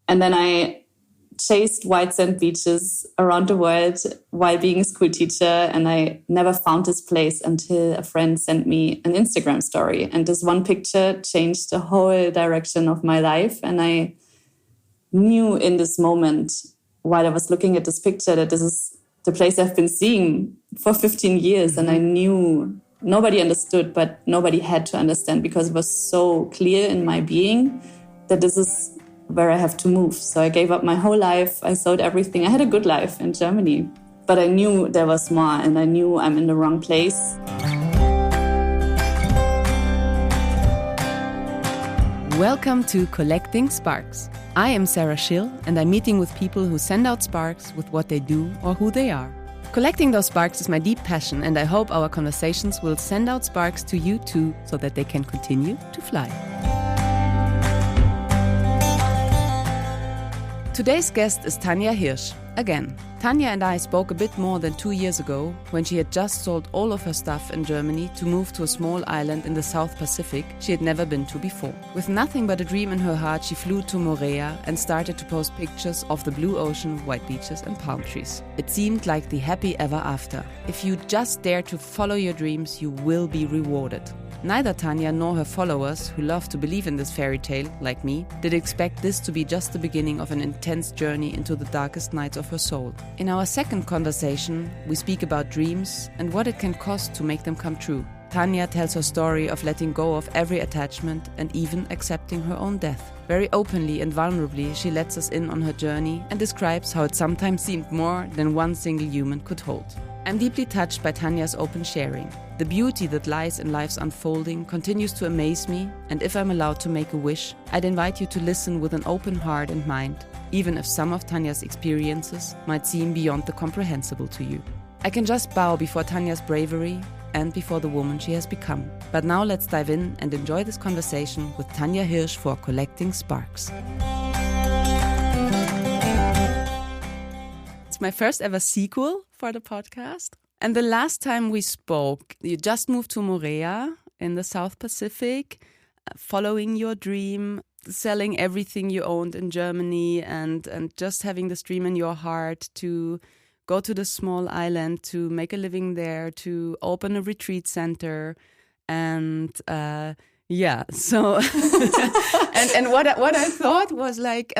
And then I chased white sand beaches around the world while being a school teacher. And I never found this place until a friend sent me an Instagram story. And this one picture changed the whole direction of my life. And I knew in this moment, while I was looking at this picture, that this is the place I've been seeing for 15 years. And I knew nobody understood, but nobody had to understand, because it was so clear in my being that this is where I have to move. So I gave up my whole life. I sold everything. I had a good life in Germany, but I knew there was more, and I knew I'm in the wrong place. Welcome to Collecting Sparks. I am Sarah Schill, and I'm meeting with people who send out sparks with what they do or who they are. Collecting those sparks is my deep passion, and I hope our conversations will send out sparks to you too, so that they can continue to fly. Today's guest is Tanja Hirsch. Again, Tanja and I spoke a bit more than 2 years ago, when she had just sold all of her stuff in Germany to move to a small island in the South Pacific she had never been to before. With nothing but a dream in her heart, she flew to Moorea and started to post pictures of the blue ocean, white beaches and palm trees. It seemed like the happy ever after. If you just dare to follow your dreams, you will be rewarded. Neither Tanja nor her followers, who love to believe in this fairy tale, like me, did expect this to be just the beginning of an intense journey into the darkest nights of her soul. In our second conversation, we speak about dreams and what it can cost to make them come true. Tanja tells her story of letting go of every attachment and even accepting her own death. Very openly and vulnerably, she lets us in on her journey and describes how it sometimes seemed more than one single human could hold. I'm deeply touched by Tanja's open sharing. The beauty that lies in life's unfolding continues to amaze me, and if I'm allowed to make a wish, I'd invite you to listen with an open heart and mind, even if some of Tanja's experiences might seem beyond the comprehensible to you. I can just bow before Tanja's bravery and before the woman she has become. But now let's dive in and enjoy this conversation with Tanja Hirsch for Collecting Sparks. It's my first ever sequel for the podcast. And the last time we spoke, you just moved to Moorea in the South Pacific, following your dream, selling everything you owned in Germany and just having this dream in your heart to go to the small island, to make a living there, to open a retreat center. And so and what I thought was like,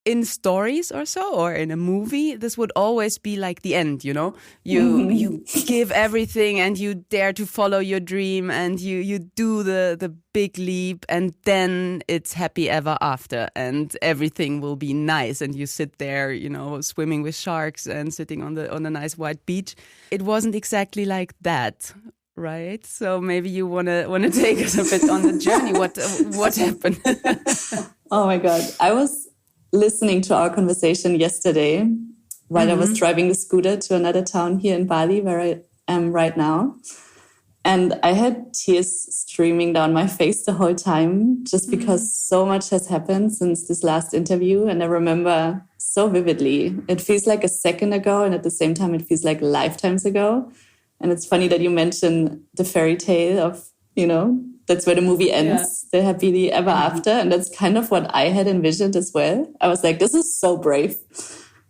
in stories or so, or in a movie, this would always be like the end, you know? You give everything and you dare to follow your dream and you do the big leap, and then it's happy ever after and everything will be nice and you sit there, you know, swimming with sharks and sitting on the nice white beach. It wasn't exactly like that, right? So maybe you wanna take us a bit on the journey. What happened? Oh my God. I was listening to our conversation yesterday while I was driving the scooter to another town here in Bali, where I am right now. And I had tears streaming down my face the whole time, just because so much has happened since this last interview. And I remember so vividly. It feels like a second ago, and at the same time, it feels like lifetimes ago. And it's funny that you mentioned the fairy tale of, you know, that's where the movie ends, the happily ever after. And that's kind of what I had envisioned as well. I was like, this is so brave.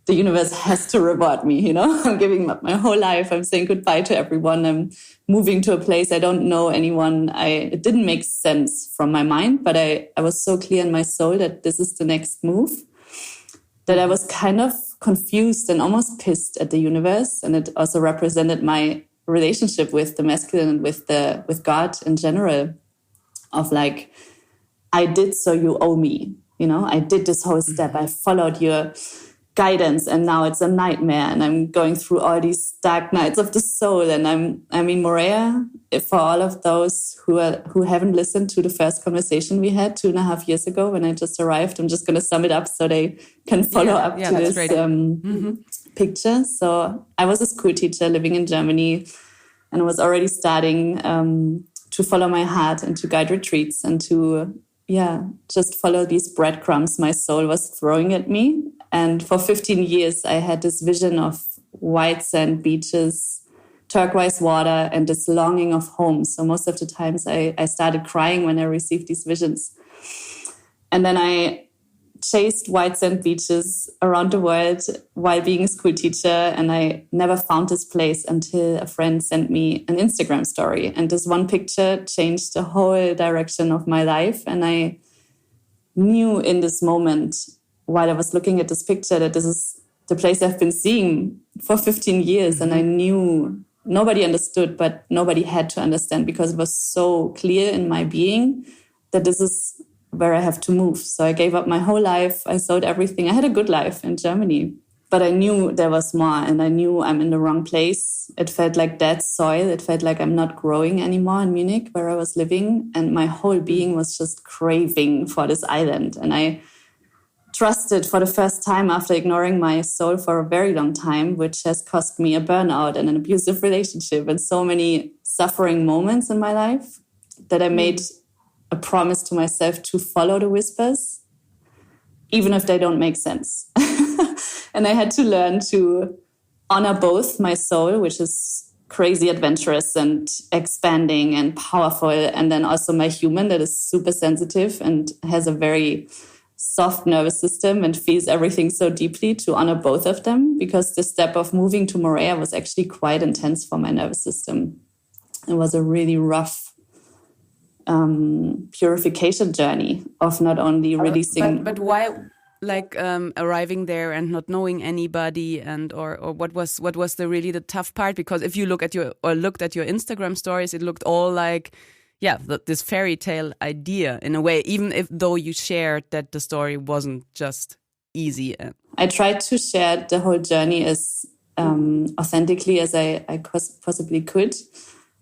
The universe has to reward me, you know? I'm giving up my whole life. I'm saying goodbye to everyone. I'm moving to a place I don't know anyone. It didn't make sense from my mind, but I was so clear in my soul that this is the next move, that I was kind of confused and almost pissed at the universe. And it also represented my relationship with the masculine and with God in general. Of like, I did, so you owe me, you know, I did this whole step. I followed your guidance and now it's a nightmare. And I'm going through all these dark nights of the soul. And I mean, Moorea, for all of those who haven't listened to the first conversation we had 2.5 years ago when I just arrived, I'm just going to sum it up so they can follow up to this picture. So I was a school teacher living in Germany, and I was already starting to follow my heart and to guide retreats and to, just follow these breadcrumbs my soul was throwing at me. And for 15 years, I had this vision of white sand beaches, turquoise water, and this longing of home. So most of the times I started crying when I received these visions. And then I chased white sand beaches around the world while being a school teacher. And I never found this place until a friend sent me an Instagram story. And this one picture changed the whole direction of my life. And I knew in this moment, while I was looking at this picture, that this is the place I've been seeing for 15 years. And I knew nobody understood, but nobody had to understand, because it was so clear in my being that this is where I have to move. So I gave up my whole life. I sold everything. I had a good life in Germany, but I knew there was more, and I knew I'm in the wrong place. It felt like dead soil. It felt like I'm not growing anymore in Munich, where I was living. And my whole being was just craving for this island. And I trusted for the first time, after ignoring my soul for a very long time, which has cost me a burnout and an abusive relationship and so many suffering moments in my life, that I made a promise to myself to follow the whispers, even if they don't make sense. And I had to learn to honor both my soul, which is crazy adventurous and expanding and powerful, and then also my human that is super sensitive and has a very soft nervous system and feels everything so deeply, to honor both of them, because the step of moving to Morea was actually quite intense for my nervous system. It was a really rough purification journey of not only releasing. But why, like arriving there and not knowing anybody, and or what was the tough part? Because if you looked at your Instagram stories, it looked all like, this fairy tale idea in a way, even though you shared that the story wasn't just easy. I tried to share the whole journey as authentically as I possibly could.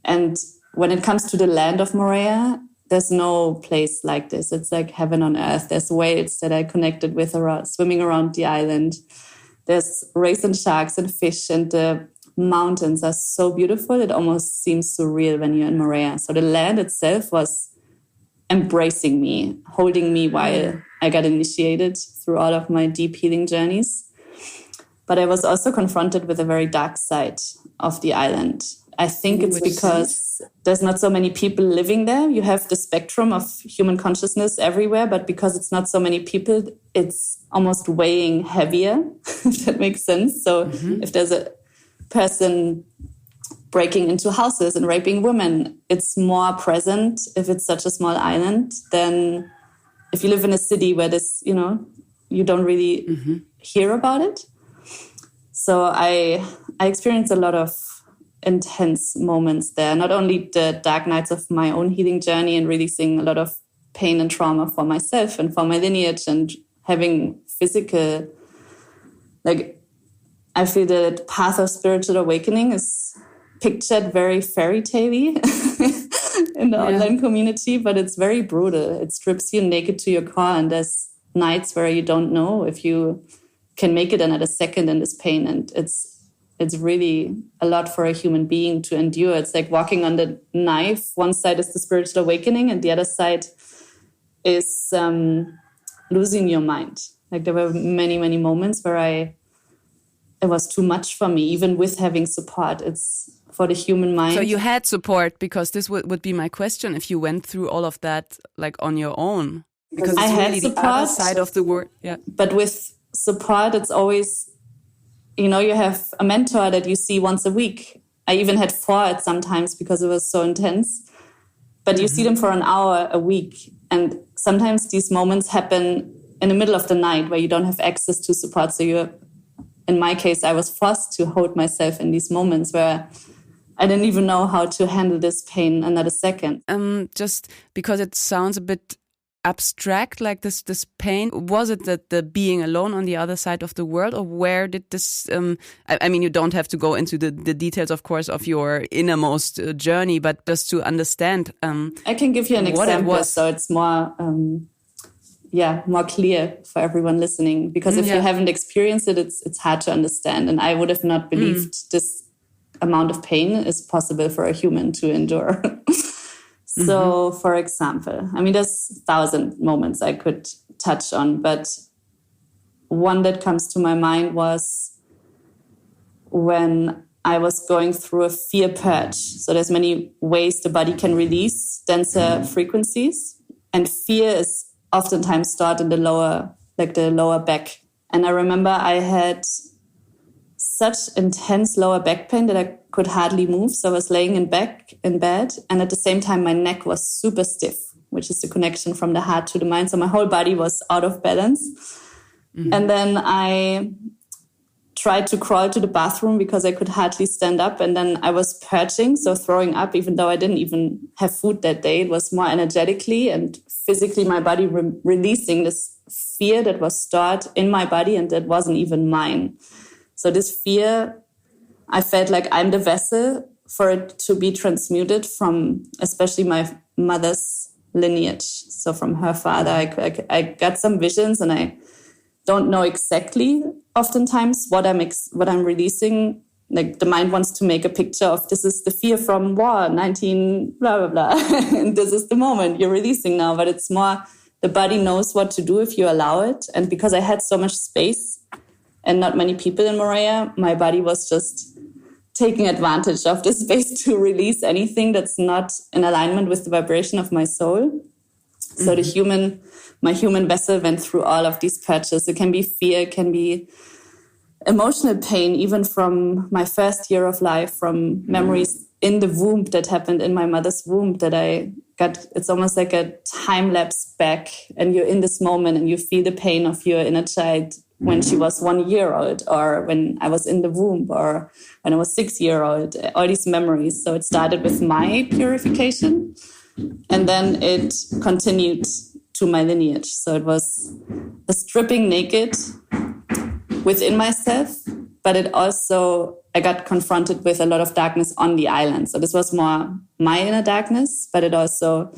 And when it comes to the land of Morea, there's no place like this. It's like heaven on earth. There's whales that I connected with swimming around the island. There's rays and sharks and fish, and the mountains are so beautiful. It almost seems surreal when you're in Morea. So the land itself was embracing me, holding me while I got initiated through all of my deep healing journeys. But I was also confronted with a very dark side of the island. I think it's because there's not so many people living there. You have the spectrum of human consciousness everywhere, but because it's not so many people, it's almost weighing heavier, if that makes sense. So if there's a person breaking into houses and raping women, it's more present if it's such a small island than if you live in a city where this, you don't really hear about it. So I experienced a lot of intense moments there, not only the dark nights of my own healing journey and releasing a lot of pain and trauma for myself and for my lineage, and having physical, I feel that path of spiritual awakening is pictured very fairy tale-y in the online community, but it's very brutal. It strips you naked to your core, and there's nights where you don't know if you can make it another second in this pain, and it's really a lot for a human being to endure. It's like walking on the knife. One side is the spiritual awakening, and the other side is losing your mind. Like there were many, many moments where it was too much for me, even with having support. It's for the human mind. So you had support, because this would be my question, if you went through all of that on your own. Because it's really the other side of the world. Yeah. But with support, it's always, you have a mentor that you see once a week. I even had 4 at sometimes because it was so intense. But you see them for an hour a week. And sometimes these moments happen in the middle of the night where you don't have access to support. So in my case, I was forced to hold myself in these moments where I didn't even know how to handle this pain another second. Just because it sounds a bit abstract, like this pain, was it that the being alone on the other side of the world, or where did this I mean, you don't have to go into the details, of course, of your innermost journey, but just to understand I can give you an example, so it's more more clear for everyone listening, because if you haven't experienced it, it's hard to understand, and I would have not believed this amount of pain is possible for a human to endure. So, for example, I mean, there's 1,000 moments I could touch on, but one that comes to my mind was when I was going through a fear purge. So there's many ways the body can release denser frequencies, and fear is oftentimes stored in the lower like the lower back. And I remember I had such intense lower back pain that I could hardly move. So I was laying in bed. And at the same time, my neck was super stiff, which is the connection from the heart to the mind. So my whole body was out of balance. Mm-hmm. And then I tried to crawl to the bathroom because I could hardly stand up. And then I was purging, so throwing up, even though I didn't even have food that day. It was more energetically and physically my body releasing this fear that was stored in my body and that wasn't even mine. So this fear, I felt like I'm the vessel for it to be transmuted from especially my mother's lineage. So from her father, I got some visions, and I don't know exactly oftentimes what I'm releasing. Like the mind wants to make a picture of this is the fear from war, 19 blah, blah, blah. And this is the moment you're releasing now. But it's more the body knows what to do if you allow it. And because I had so much space and not many people in Morea, my body was just taking advantage of this space to release anything that's not in alignment with the vibration of my soul. Mm-hmm. So my human vessel went through all of these purges. It can be fear, it can be emotional pain, even from my first year of life, from memories in the womb that happened in my mother's womb that I got. It's almost like a time lapse back, and you're in this moment and you feel the pain of your inner child when she was 1 year old, or when I was in the womb, or when I was 6 years old, all these memories. So it started with my purification, and then it continued to my lineage. So it was a stripping naked within myself, but it also, I got confronted with a lot of darkness on the island. So this was more my inner darkness, but it also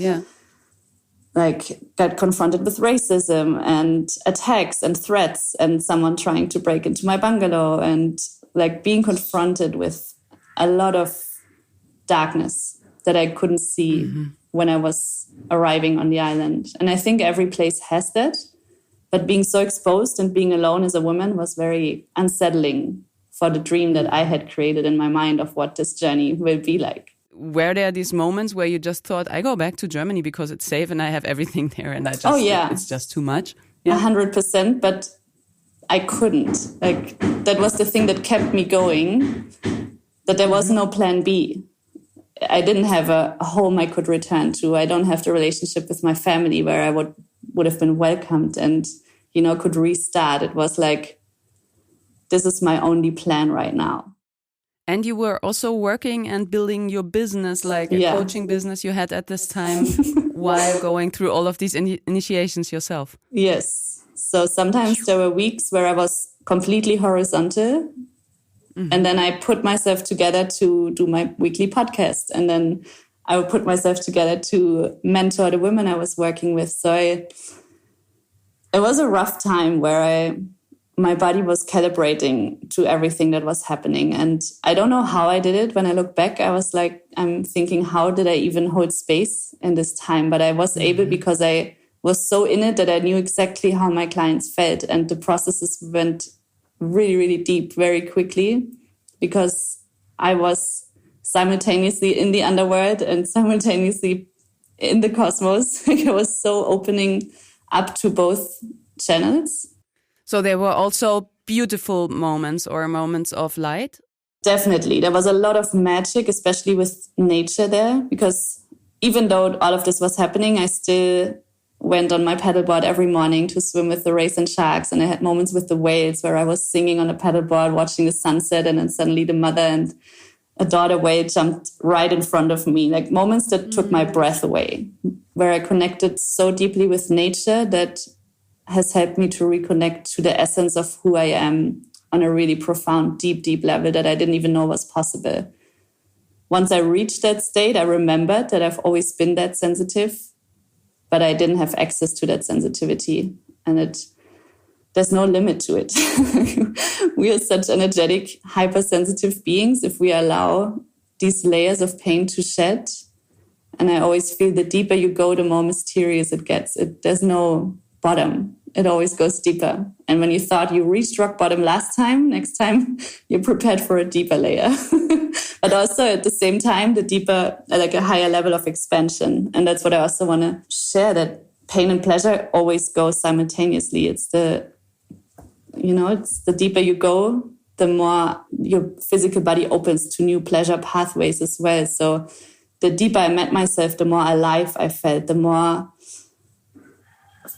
got confronted with racism and attacks and threats and someone trying to break into my bungalow and like being confronted with a lot of darkness that I couldn't see when I was arriving on the island. And I think every place has that. But being so exposed and being alone as a woman was very unsettling for the dream that I had created in my mind of what this journey will be like. Were there these moments where you just thought, I go back to Germany because it's safe and I have everything there and it's just too much? 100%, but I couldn't. Like, that was the thing that kept me going, that there was no plan B. I didn't have a home I could return to. I don't have the relationship with my family where I would have been welcomed and, could restart. It was like, this is my only plan right now. And you were also working and building your business, like a coaching business you had at this time while going through all of these initiations yourself. Yes. So sometimes there were weeks where I was completely horizontal. And then I put myself together to do my weekly podcast. And then I would put myself together to mentor the women I was working with. So it was a rough time where my body was calibrating to everything that was happening. And I don't know how I did it. When I look back, I'm thinking, how did I even hold space in this time? But I was able because I was so in it that I knew exactly how my clients felt. And the processes went really, really deep very quickly because I was simultaneously in the underworld and simultaneously in the cosmos. I was so opening up to both channels. So there were also beautiful moments or moments of light? Definitely. There was a lot of magic, especially with nature there, because even though all of this was happening, I still went on my paddleboard every morning to swim with the rays and sharks. And I had moments with the whales where I was singing on a paddleboard, watching the sunset, and then suddenly the mother and a daughter whale jumped right in front of me. Like moments that took my breath away, where I connected so deeply with nature that has helped me to reconnect to the essence of who I am on a really profound, deep, deep level that I didn't even know was possible. Once I reached that state, I remembered that I've always been that sensitive, but I didn't have access to that sensitivity. And there's no limit to it. We are such energetic, hypersensitive beings if we allow these layers of pain to shed. And I always feel the deeper you go, the more mysterious it gets. There's no bottom. It always goes deeper. And when you thought you reached rock bottom last time, next time you're prepared for a deeper layer. But also at the same time, the deeper, like a higher level of expansion. And that's what I also want to share, that pain and pleasure always go simultaneously. It's the deeper you go, the more your physical body opens to new pleasure pathways as well. So the deeper I met myself, the more alive I felt, the more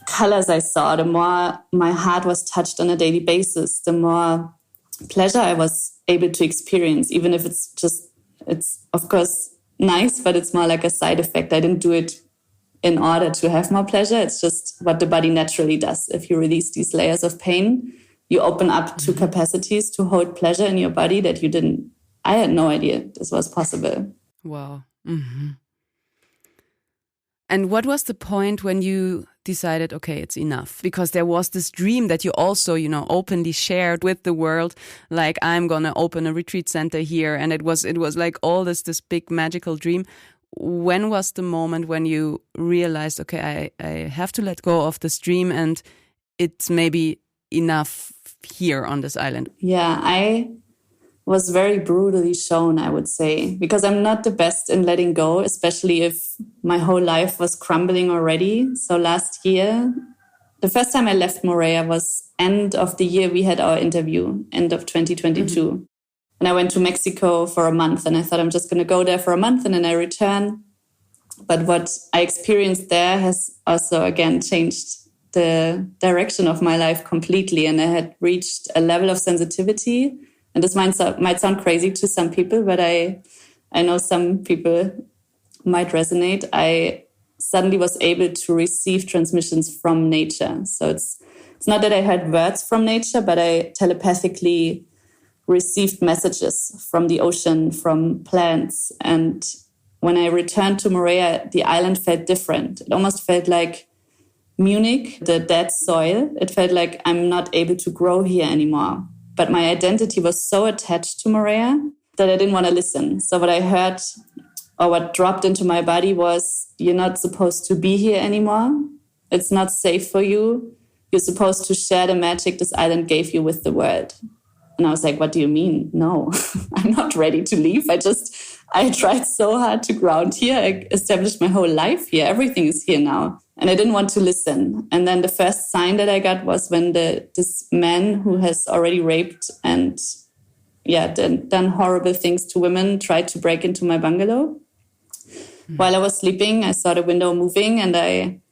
colors I saw, the more my heart was touched on a daily basis, the more pleasure I was able to experience, even if it's of course nice, but it's more like a side effect. I didn't do it in order to have more pleasure. It's just what the body naturally does. If you release these layers of pain, you open up to capacities to hold pleasure in your body that I had no idea this was possible. Wow. Mm-hmm. And what was the point when you decided, okay, it's enough? Because there was this dream that you also, openly shared with the world, like, I'm going to open a retreat center here. And it was like all this big magical dream. When was the moment when you realized, okay, I have to let go of this dream and it's maybe enough here on this island? Yeah, I was very brutally shown, I would say, because I'm not the best in letting go, especially if my whole life was crumbling already. So last year, the first time I left Moorea was end of the year we had our interview, end of 2022. Mm-hmm. And I went to Mexico for a month and I thought I'm just going to go there for a month and then I return. But what I experienced there has also, again, changed the direction of my life completely. And I had reached a level of sensitivity. And this might sound crazy to some people, but I know some people might resonate. I suddenly was able to receive transmissions from nature. So it's not that I heard words from nature, but I telepathically received messages from the ocean, from plants. And when I returned to Moorea, the island felt different. It almost felt like Munich, the dead soil. It felt like I'm not able to grow here anymore. But my identity was so attached to Moorea that I didn't want to listen. So what I heard or what dropped into my body was, you're not supposed to be here anymore. It's not safe for you. You're supposed to share the magic this island gave you with the world. And I was like, what do you mean? No, I'm not ready to leave. I tried so hard to ground here. I established my whole life here. Everything is here now. And I didn't want to listen. And then the first sign that I got was when this man who has already raped and done horrible things to women tried to break into my bungalow. Mm-hmm. While I was sleeping, I saw the window moving and I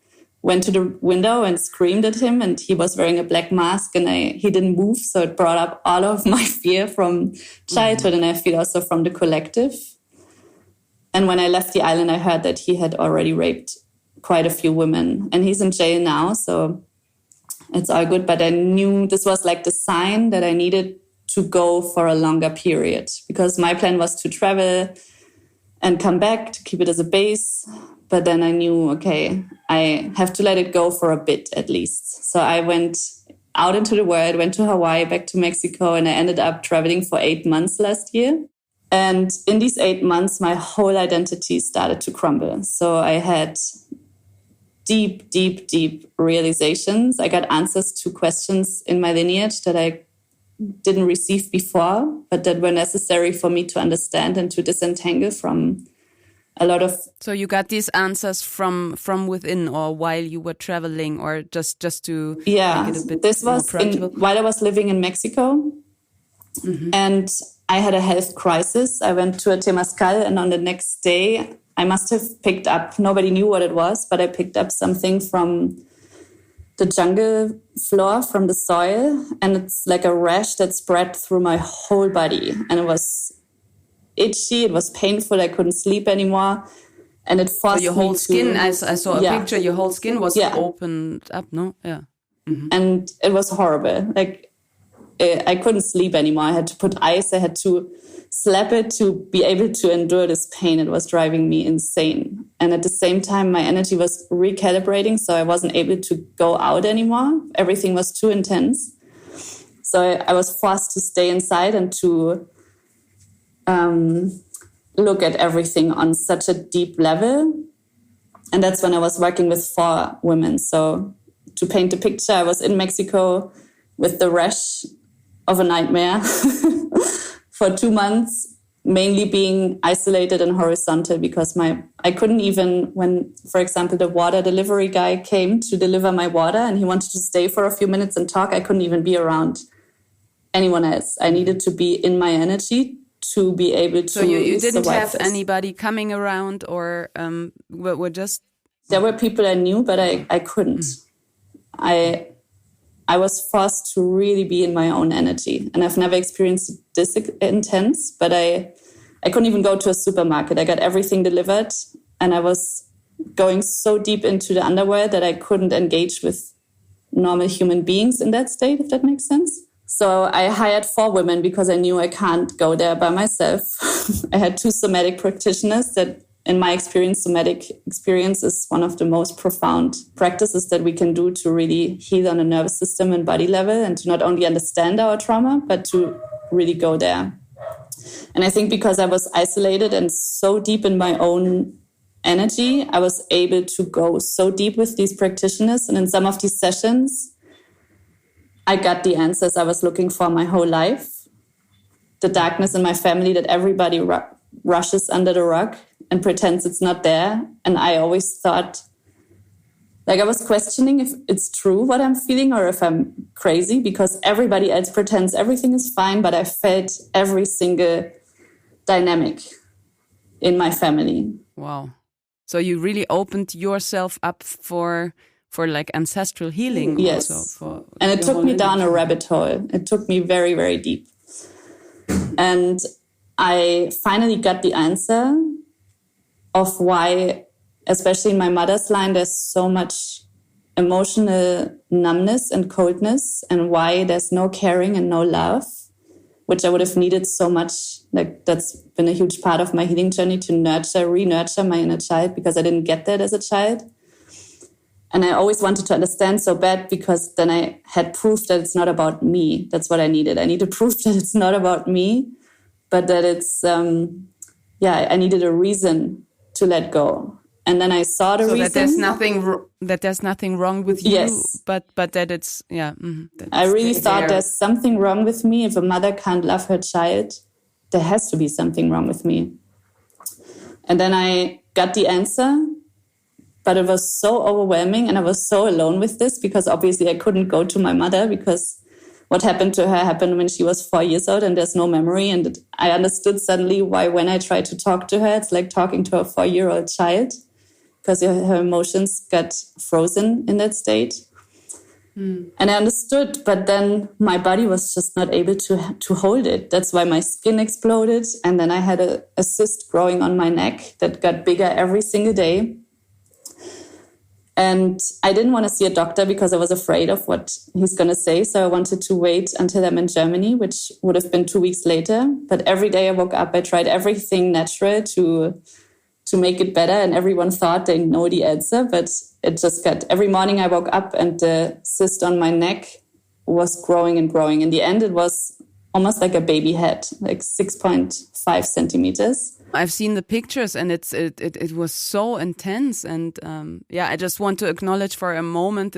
went to the window and screamed at him. And he was wearing a black mask and he didn't move. So it brought up all of my fear from childhood. Mm-hmm. And I feel also from the collective. And when I left the island, I heard that he had already raped quite a few women and he's in jail now. So it's all good. But I knew this was like the sign that I needed to go for a longer period because my plan was to travel and come back to keep it as a base. But then I knew, okay, I have to let it go for a bit at least. So I went out into the world, went to Hawaii, back to Mexico, and I ended up traveling for 8 months last year. And in these 8 months, my whole identity started to crumble. So I had deep, deep, deep realizations. I got answers to questions in my lineage that I didn't receive before, but that were necessary for me to understand and to disentangle from a lot of... So you got these answers from within or while you were traveling or just to make it a bit this was while I was living in Mexico. Mm-hmm. And I had a health crisis. I went to a Temazcal and on the next day I must have picked up, nobody knew what it was, but I picked up something from the jungle floor, from the soil. And it's like a rash that spread through my whole body. And it was itchy, it was painful, I couldn't sleep anymore. And it forced me your whole skin, I saw a picture, your whole skin was opened up, no? Yeah. Mm-hmm. And it was horrible. Like, I couldn't sleep anymore. I had to put ice, I had to slap it to be able to endure this pain. It was driving me insane. And at the same time, my energy was recalibrating, so I wasn't able to go out anymore. Everything was too intense. So I was forced to stay inside and to look at everything on such a deep level. And that's when I was working with 4 women. So to paint the picture, I was in Mexico with the rash of a nightmare for 2 months, mainly being isolated and horizontal because I couldn't even, when, for example, the water delivery guy came to deliver my water and he wanted to stay for a few minutes and talk, I couldn't even be around anyone else. I needed to be in my energy to be able to. So you didn't have this. anybody coming around, or were just. There were people I knew, but I couldn't. I was forced to really be in my own energy. And I've never experienced it this intense, but I couldn't even go to a supermarket. I got everything delivered and I was going so deep into the underworld that I couldn't engage with normal human beings in that state, if that makes sense. So I hired 4 women because I knew I can't go there by myself. I had 2 somatic practitioners that, in my experience, somatic experience is one of the most profound practices that we can do to really heal on a nervous system and body level and to not only understand our trauma, but to really go there. And I think because I was isolated and so deep in my own energy, I was able to go so deep with these practitioners. And in some of these sessions, I got the answers I was looking for my whole life. The darkness in my family that everybody rushes under the rug and pretends it's not there. And I always thought, like, I was questioning if it's true what I'm feeling or if I'm crazy, because everybody else pretends everything is fine, but I felt every single dynamic in my family. Wow. So you really opened yourself up for like ancestral healing. Yes. Also and it took me down a rabbit hole. It took me very, very deep. And I finally got the answer of why, especially in my mother's line, there's so much emotional numbness and coldness, and why there's no caring and no love, which I would have needed so much. Like, that's been a huge part of my healing journey, to re-nurture my inner child, because I didn't get that as a child. And I always wanted to understand so bad, because then I had proof that it's not about me. That's what I needed. I needed proof that it's not about me, but that it's, I needed a reason to let go. And then I saw the reason. That there's nothing wrong with you, yes. but that it's, I really thought there's something wrong with me. If a mother can't love her child, there has to be something wrong with me. And then I got the answer, but it was so overwhelming and I was so alone with this, because obviously I couldn't go to my mother, because what happened to her happened when she was 4 years old and there's no memory. And I understood suddenly why when I tried to talk to her, it's like talking to a 4-year-old child, because her emotions got frozen in that state. And I understood, but then my body was just not able to hold it. That's why my skin exploded. And then I had a cyst growing on my neck that got bigger every single day. And I didn't want to see a doctor because I was afraid of what he's going to say. So I wanted to wait until I'm in Germany, which would have been 2 weeks later. But every day I woke up, I tried everything natural to make it better. And everyone thought they know the answer. But it just got, every morning I woke up and the cyst on my neck was growing and growing. In the end, it was almost like a baby head, like 6.5 centimeters. I've seen the pictures and it was so intense. And I just want to acknowledge for a moment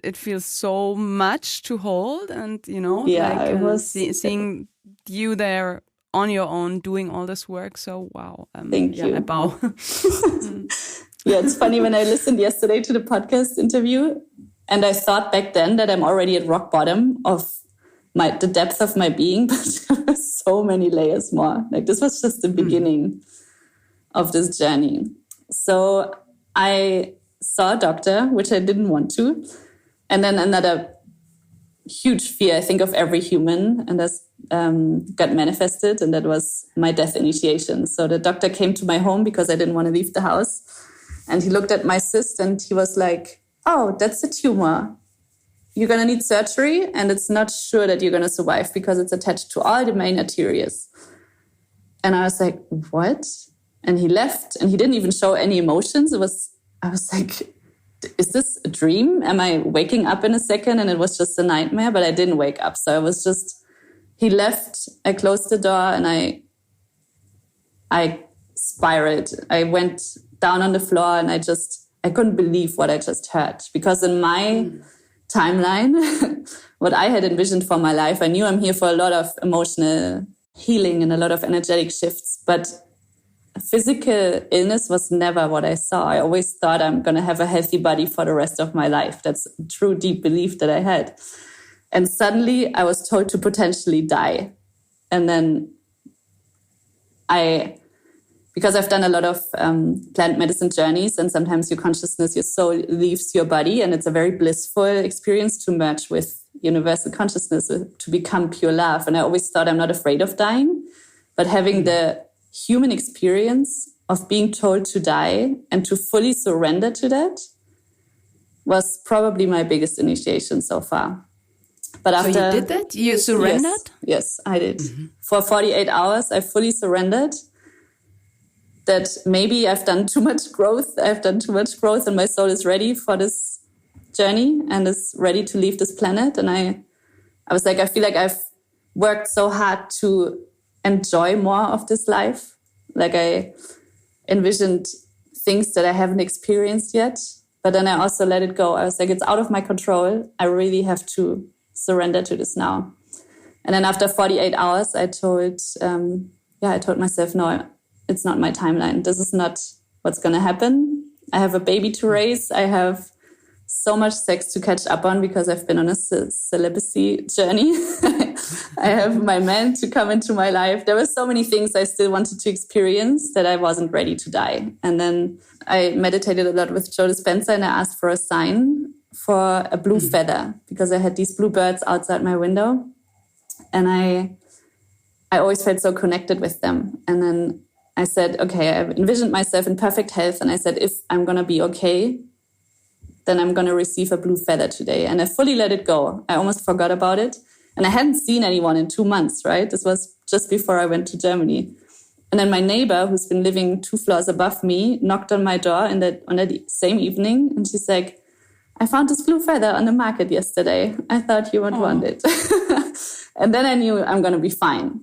it feels so much to hold. And, it was seeing you there on your own doing all this work. So, wow. Thank you. I bow. Yeah, it's funny, when I listened yesterday to the podcast interview, and I thought back then that I'm already at rock bottom of the depth of my being, but there were so many layers more. Like, this was just the beginning of this journey. So I saw a doctor, which I didn't want to. And then another huge fear, I think, of every human, and that's got manifested, and that was my death initiation. So the doctor came to my home because I didn't want to leave the house. And he looked at my cyst and he was like, "Oh, that's a tumor. You're going to need surgery, and it's not sure that you're going to survive because it's attached to all the main arteries." And I was like, "What?" And he left, and he didn't even show any emotions. I was like, is this a dream? Am I waking up in a second? And it was just a nightmare, but I didn't wake up. So I was just, he left, I closed the door, and I spiraled. I went down on the floor, and I couldn't believe what I just heard, because in my timeline, what I had envisioned for my life, I knew I'm here for a lot of emotional healing and a lot of energetic shifts. But physical illness was never what I saw. I always thought I'm going to have a healthy body for the rest of my life. That's a true deep belief that I had. And suddenly I was told to potentially die. And then because I've done a lot of plant medicine journeys, and sometimes your consciousness, your soul leaves your body, and it's a very blissful experience to merge with universal consciousness, to become pure love. And I always thought I'm not afraid of dying, but having the human experience of being told to die and to fully surrender to that was probably my biggest initiation so far. But after, so you did that? You surrendered? Yes, I did. Mm-hmm. For 48 hours, I fully surrendered. That maybe I've done too much growth. And my soul is ready for this journey and is ready to leave this planet. And I was like, I feel like I've worked so hard to enjoy more of this life. Like I envisioned things that I haven't experienced yet. But then I also let it go. I was like, it's out of my control. I really have to surrender to this now. And then after 48 hours, I told myself, no, it's not my timeline. This is not what's going to happen. I have a baby to raise. I have so much sex to catch up on because I've been on a celibacy journey. I have my man to come into my life. There were so many things I still wanted to experience that I wasn't ready to die. And then I meditated a lot with Joe Dispenza, and I asked for a sign for a blue feather because I had these blue birds outside my window. And I always felt so connected with them. And then I said, okay, I've envisioned myself in perfect health. And I said, if I'm going to be okay, then I'm going to receive a blue feather today. And I fully let it go. I almost forgot about it. And I hadn't seen anyone in 2 months, right? This was just before I went to Germany. And then my neighbor, who's been living 2 floors above me, knocked on my door on that same evening. And she's like, I found this blue feather on the market yesterday. I thought you would want it. And then I knew I'm going to be fine.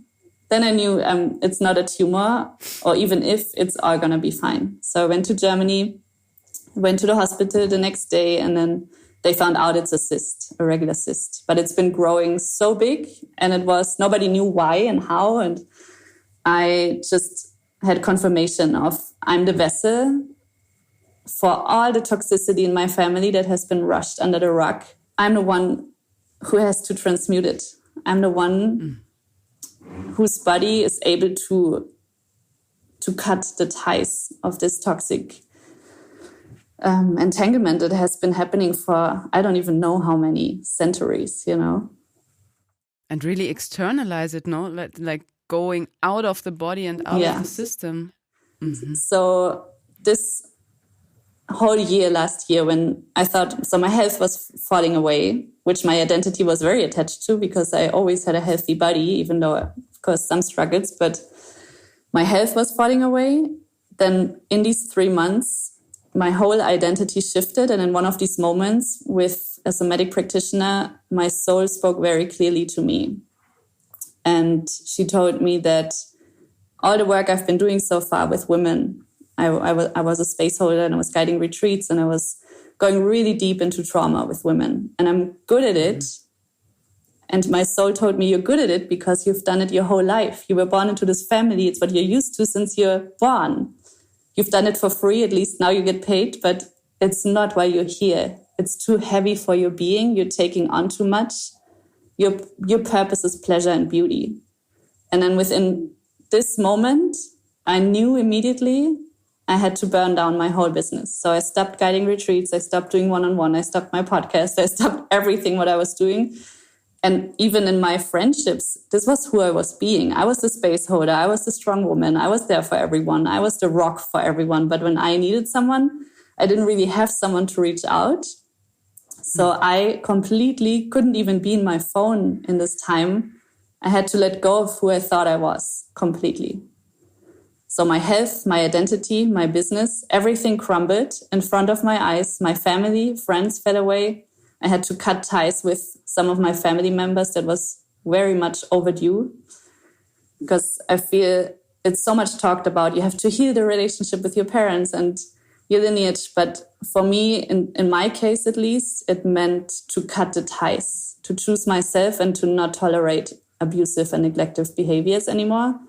Then I knew it's not a tumor, or even if, it's all going to be fine. So I went to Germany, went to the hospital the next day, and then they found out it's a cyst, a regular cyst. But it's been growing so big, and nobody knew why and how. And I just had confirmation of I'm the vessel for all the toxicity in my family that has been rushed under the rug. I'm the one who has to transmute it. I'm the one whose body is able to cut the ties of this toxic entanglement that has been happening for, I don't even know how many centuries, And really externalize it, no? Like going out of the body and out of the system. Mm-hmm. So this whole year, last year, when I thought, so my health was falling away, which my identity was very attached to because I always had a healthy body, even though, of course, some struggles, but my health was falling away. Then in these 3 months, my whole identity shifted. And in one of these moments with a somatic practitioner, my soul spoke very clearly to me. And she told me that all the work I've been doing so far with women, I was a space holder and I was guiding retreats and I was going really deep into trauma with women. And I'm good at it. And my soul told me, you're good at it because you've done it your whole life. You were born into this family. It's what you're used to since you're born. You've done it for free. At least now you get paid, but it's not why you're here. It's too heavy for your being. You're taking on too much. Your purpose is pleasure and beauty. And then within this moment, I knew immediately I had to burn down my whole business. So I stopped guiding retreats. I stopped doing one-on-one. I stopped my podcast. I stopped everything what I was doing. And even in my friendships, this was who I was being. I was the space holder. I was the strong woman. I was there for everyone. I was the rock for everyone. But when I needed someone, I didn't really have someone to reach out. So I completely couldn't even be in my phone in this time. I had to let go of who I thought I was completely. So my health, my identity, my business, everything crumbled in front of my eyes. My family, friends fell away. I had to cut ties with some of my family members that was very much overdue because I feel it's so much talked about. You have to heal the relationship with your parents and your lineage. But for me, in my case at least, it meant to cut the ties, to choose myself and to not tolerate abusive and neglective behaviors anymore.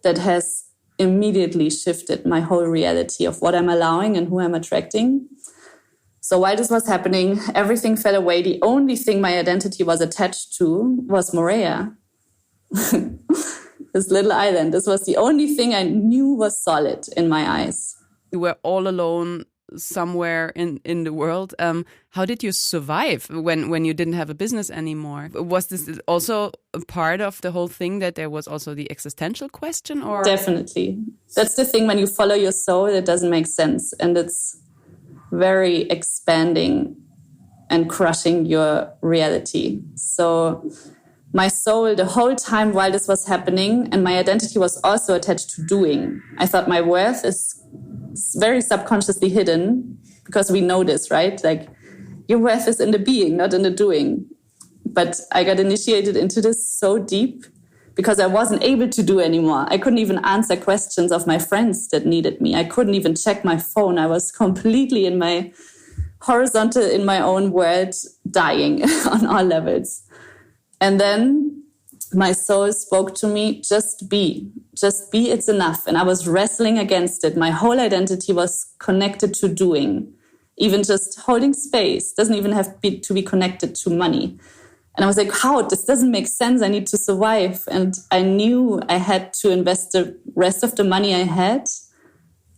That has immediately shifted my whole reality of what I'm allowing and who I'm attracting. So while this was happening, everything fell away. The only thing my identity was attached to was Moorea. This little island. This was the only thing I knew was solid in my eyes. You were all alone somewhere in the world. How did you survive when you didn't have a business anymore? Was this also a part of the whole thing, that there was also the existential question? Or Definitely. That's the thing, when you follow your soul, it doesn't make sense. And it's very expanding and crushing your reality. So my soul, the whole time while this was happening, and my identity was also attached to doing. I thought my worth is very subconsciously hidden, because we know this, right? Like, your worth is in the being, not in the doing. But I got initiated into this so deep because I wasn't able to do anymore. I couldn't even answer questions of my friends that needed me. I couldn't even check my phone. I was completely in my horizontal, in my own world, dying on all levels. And then my soul spoke to me, just be, it's enough. And I was wrestling against it. My whole identity was connected to doing. Even just holding space doesn't even have to be connected to money. And I was like, how? This doesn't make sense. I need to survive. And I knew I had to invest the rest of the money I had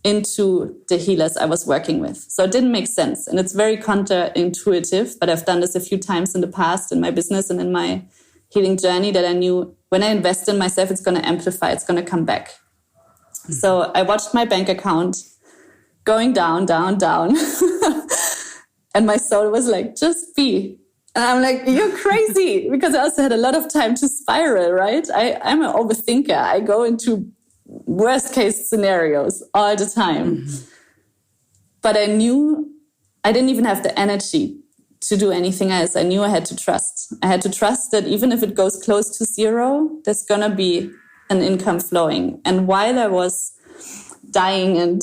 into the healers I was working with. So it didn't make sense. And it's very counterintuitive, but I've done this a few times in the past in my business and in my healing journey, that I knew when I invest in myself, it's going to amplify, it's going to come back. Mm-hmm. So I watched my bank account going down, down, down. And my soul was like, just be. And I'm like, you're crazy. Because I also had a lot of time to spiral, right? I'm an overthinker. I go into worst case scenarios all the time. Mm-hmm. But I knew I didn't even have the energy to do anything else. I knew I had to trust. I had to trust that even if it goes close to zero, there's going to be an income flowing. And while I was dying and,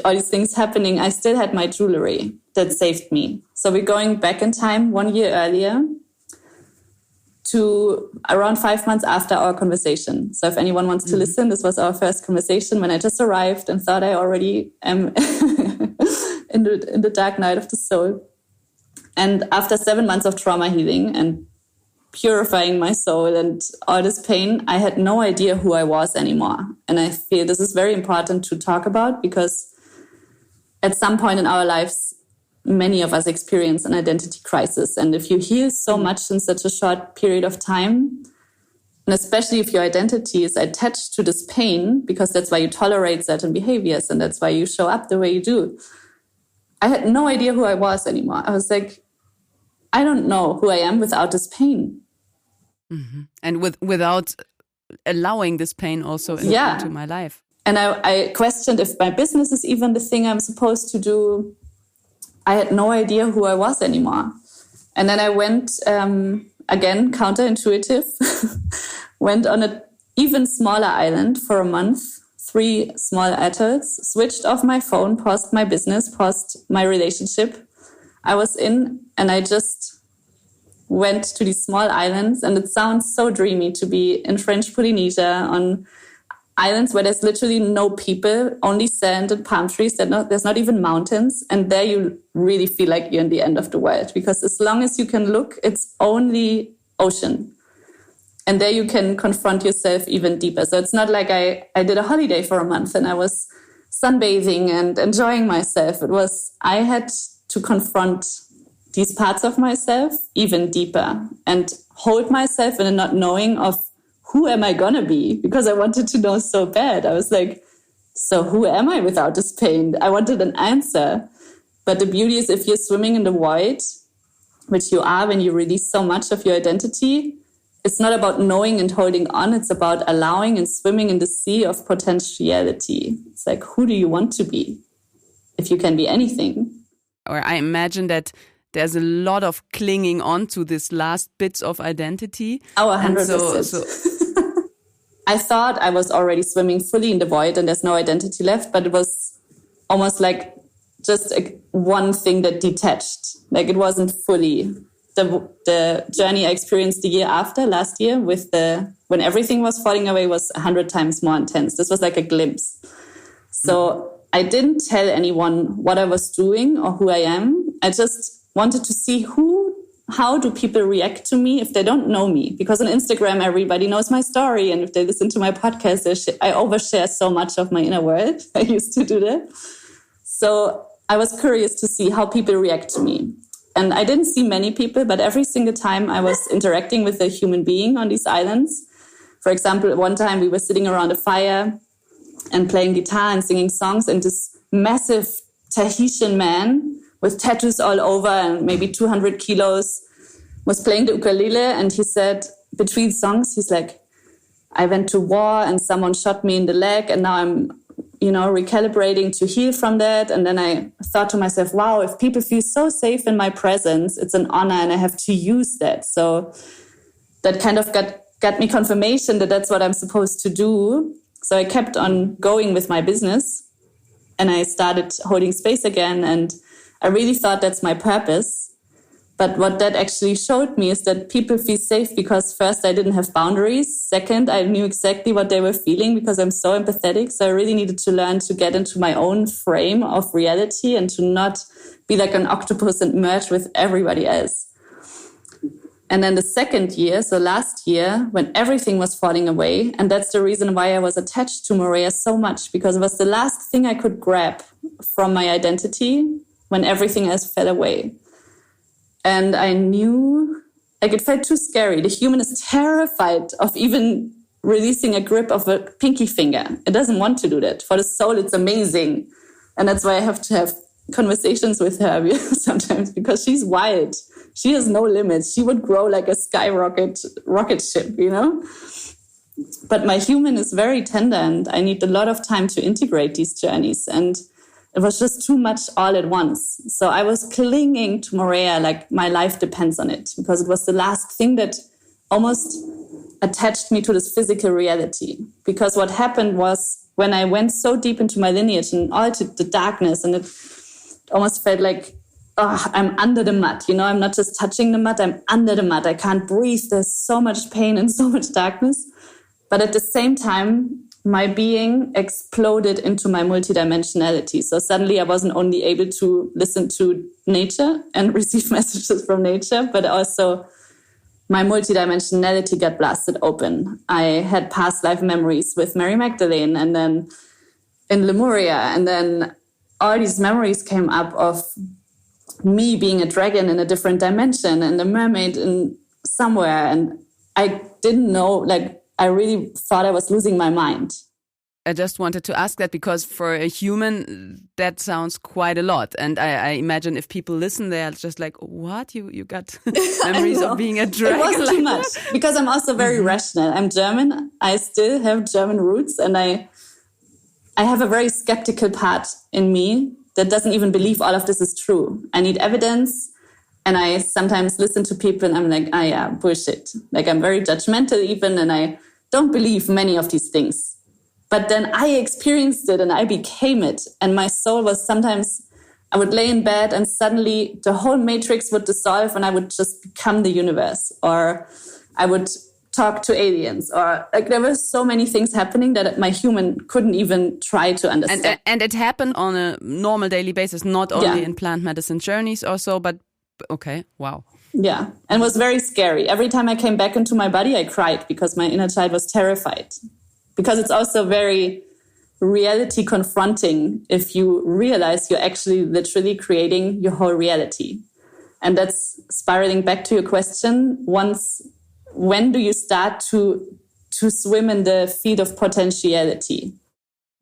all these things happening, I still had my jewelry that saved me. So we're going back in time 1 year earlier to around 5 months after our conversation. So if anyone wants to listen, this was our first conversation when I just arrived and thought I already am in the dark night of the soul. And after 7 months of trauma healing and purifying my soul and all this pain, I had no idea who I was anymore. And I feel this is very important to talk about, because at some point in our lives, many of us experience an identity crisis. And if you heal so much in such a short period of time, and especially if your identity is attached to this pain, because that's why you tolerate certain behaviors and that's why you show up the way you do. I had no idea who I was anymore. I was like, I don't know who I am without this pain. Mm-hmm. And without allowing this pain also into my life. And I questioned if my business is even the thing I'm supposed to do. I had no idea who I was anymore. And then I went, again, counterintuitive, went on an even smaller island for a month, 3 small atolls, switched off my phone, paused my business, paused my relationship I was in, and I just went to these small islands. And it sounds so dreamy to be in French Polynesia on islands where there's literally no people, only sand and palm trees. There's not even mountains. And there you really feel like you're in the end of the world, because as long as you can look, it's only ocean. And there you can confront yourself even deeper. So it's not like I did a holiday for a month and I was sunbathing and enjoying myself. I had to confront these parts of myself even deeper and hold myself in a not knowing of who am I gonna be? Because I wanted to know so bad. I was like, so who am I without this pain? I wanted an answer. But the beauty is, if you're swimming in the void, which you are when you release so much of your identity, it's not about knowing and holding on. It's about allowing and swimming in the sea of potentiality. It's like, who do you want to be? If you can be anything. Or I imagine that there's a lot of clinging on to this last bits of identity. Oh, 100%. I thought I was already swimming fully in the void and there's no identity left, but it was almost like just one thing that detached. Like it wasn't fully the journey I experienced the year after, last year, when everything was falling away, was 100 times more intense. This was like a glimpse. So I didn't tell anyone what I was doing or who I am. I just wanted to see how do people react to me if they don't know me? Because on Instagram, everybody knows my story. And if they listen to my podcast, I overshare so much of my inner world. I used to do that. So I was curious to see how people react to me. And I didn't see many people, but every single time I was interacting with a human being on these islands. For example, one time we were sitting around a fire and playing guitar and singing songs, and this massive Tahitian man with tattoos all over and maybe 200 kilos was playing the ukulele. And he said, between songs, he's like, I went to war and someone shot me in the leg, and now I'm, recalibrating to heal from that. And then I thought to myself, wow, if people feel so safe in my presence, it's an honor and I have to use that. So that kind of got me confirmation that that's what I'm supposed to do. So I kept on going with my business and I started holding space again. And I really thought that's my purpose. But what that actually showed me is that people feel safe because first, I didn't have boundaries. Second, I knew exactly what they were feeling because I'm so empathetic. So I really needed to learn to get into my own frame of reality and to not be like an octopus and merge with everybody else. And then the second year, so last year, when everything was falling away, and that's the reason why I was attached to Morea so much, because it was the last thing I could grab from my identity when everything else fell away. And I knew, it felt too scary. The human is terrified of even releasing a grip of a pinky finger. It doesn't want to do that. For the soul, it's amazing. And that's why I have to have conversations with her sometimes, because she's wild. She has no limits. She would grow like a rocket ship, But my human is very tender, and I need a lot of time to integrate these journeys. And it was just too much all at once. So I was clinging to Morea like my life depends on it, because it was the last thing that almost attached me to this physical reality. Because what happened was when I went so deep into my lineage and all to the darkness, and it almost felt like, I'm under the mud. I'm not just touching the mud, I'm under the mud. I can't breathe. There's so much pain and so much darkness. But at the same time, my being exploded into my multidimensionality. So suddenly I wasn't only able to listen to nature and receive messages from nature, but also my multidimensionality got blasted open. I had past life memories with Mary Magdalene and then in Lemuria. And then all these memories came up of me being a dragon in a different dimension and a mermaid in somewhere. And I didn't know, I really thought I was losing my mind. I just wanted to ask that because for a human, that sounds quite a lot. And I imagine if people listen, they're just like, what? You got memories of being a dragon? It was too much because I'm also very rational. I'm German. I still have German roots. And I have a very skeptical part in me that doesn't even believe all of this is true. I need evidence. And I sometimes listen to people and I'm like, yeah, bullshit. I'm very judgmental even, and I don't believe many of these things. But then I experienced it and I became it. And my soul was sometimes, I would lay in bed and suddenly the whole matrix would dissolve and I would just become the universe. Or I would talk to aliens. Or there were so many things happening that my human couldn't even try to understand. And it happened on a normal daily basis, not only in plant medicine journeys or so, but okay, wow. Yeah, and it was very scary. Every time I came back into my body, I cried because my inner child was terrified. Because it's also very reality confronting if you realize you're actually literally creating your whole reality. And that's spiraling back to your question. When do you start to swim in the field of potentiality?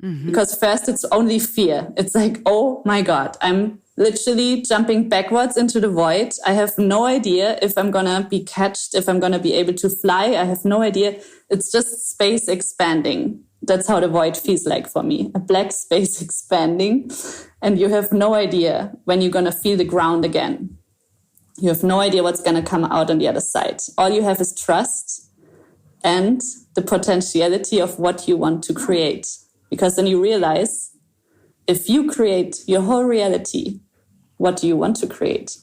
Mm-hmm. Because first it's only fear. It's like, oh my God, I'm literally jumping backwards into the void. I have no idea if I'm going to be catched, if I'm going to be able to fly. I have no idea. It's just space expanding. That's how the void feels like for me. A black space expanding. And you have no idea when you're going to feel the ground again. You have no idea what's going to come out on the other side. All you have is trust and the potentiality of what you want to create. Because then you realize, if you create your whole reality, what do you want to create?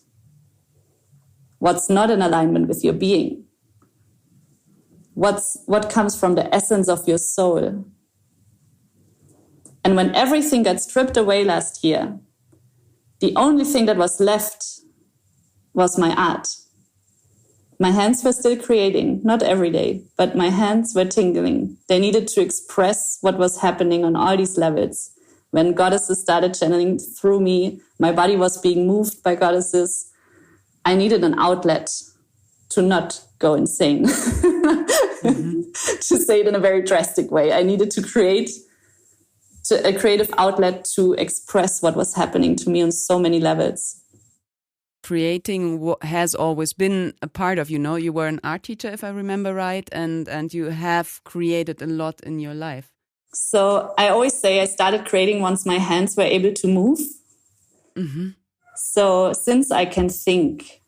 what's not in alignment with your being, what comes from the essence of your soul. And when everything got stripped away last year, the only thing that was left was my art. My hands were still creating, not every day, but my hands were tingling. They needed to express what was happening on all these levels. When goddesses started channeling through me, my body was being moved by goddesses. I needed an outlet to not go insane, to say it in a very drastic way. I needed to create a creative outlet to express what was happening to me on so many levels. Creating what has always been a part of you, know? You were an art teacher, if I remember right, and you have created a lot in your life. So I always say I started creating once my hands were able to move. Mm-hmm. So since I can think,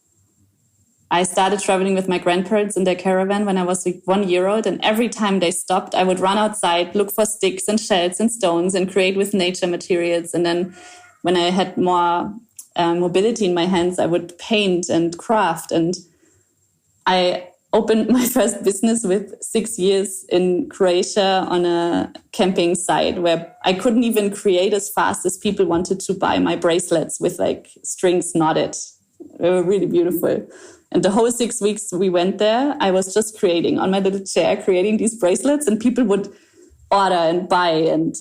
I started traveling with my grandparents in their caravan when I was like 1 year old. And every time they stopped, I would run outside, look for sticks and shells and stones and create with nature materials. And then when I had more mobility in my hands, I would paint and craft. And I opened my first business with 6 years in Croatia on a camping site where I couldn't even create as fast as people wanted to buy my bracelets with like strings knotted. They were really beautiful. And the whole 6 weeks we went there, I was just creating on my little chair, creating these bracelets, and people would order and buy. And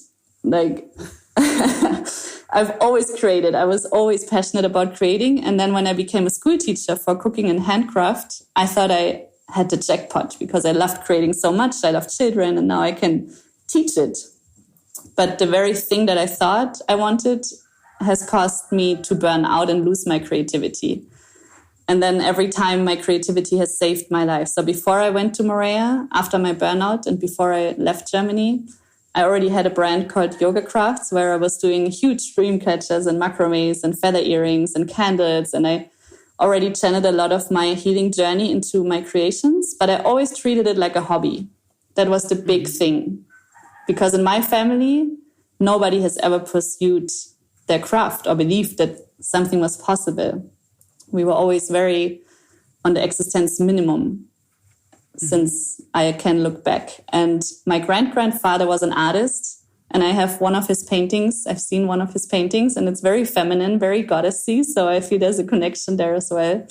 like, I've always created. I was always passionate about creating. And then when I became a school teacher for cooking and handcraft, I thought I had the jackpot because I loved creating so much. I loved children, and now I can teach it. But the very thing that I thought I wanted has caused me to burn out and lose my creativity. And then every time my creativity has saved my life. So before I went to Morea, after my burnout and before I left Germany, I already had a brand called Yoga Crafts where I was doing huge dream catchers and macrames and feather earrings and candles. And I already channeled a lot of my healing journey into my creations, but I always treated it like a hobby. That was the big thing. Because in my family, nobody has ever pursued their craft or believed that something was possible. We were always very on the existence minimum since I can look back. And my great-grandfather was an artist, and I have one of his paintings. I've seen one of his paintings, and it's very feminine, very goddessy. So I feel there's a connection there as well.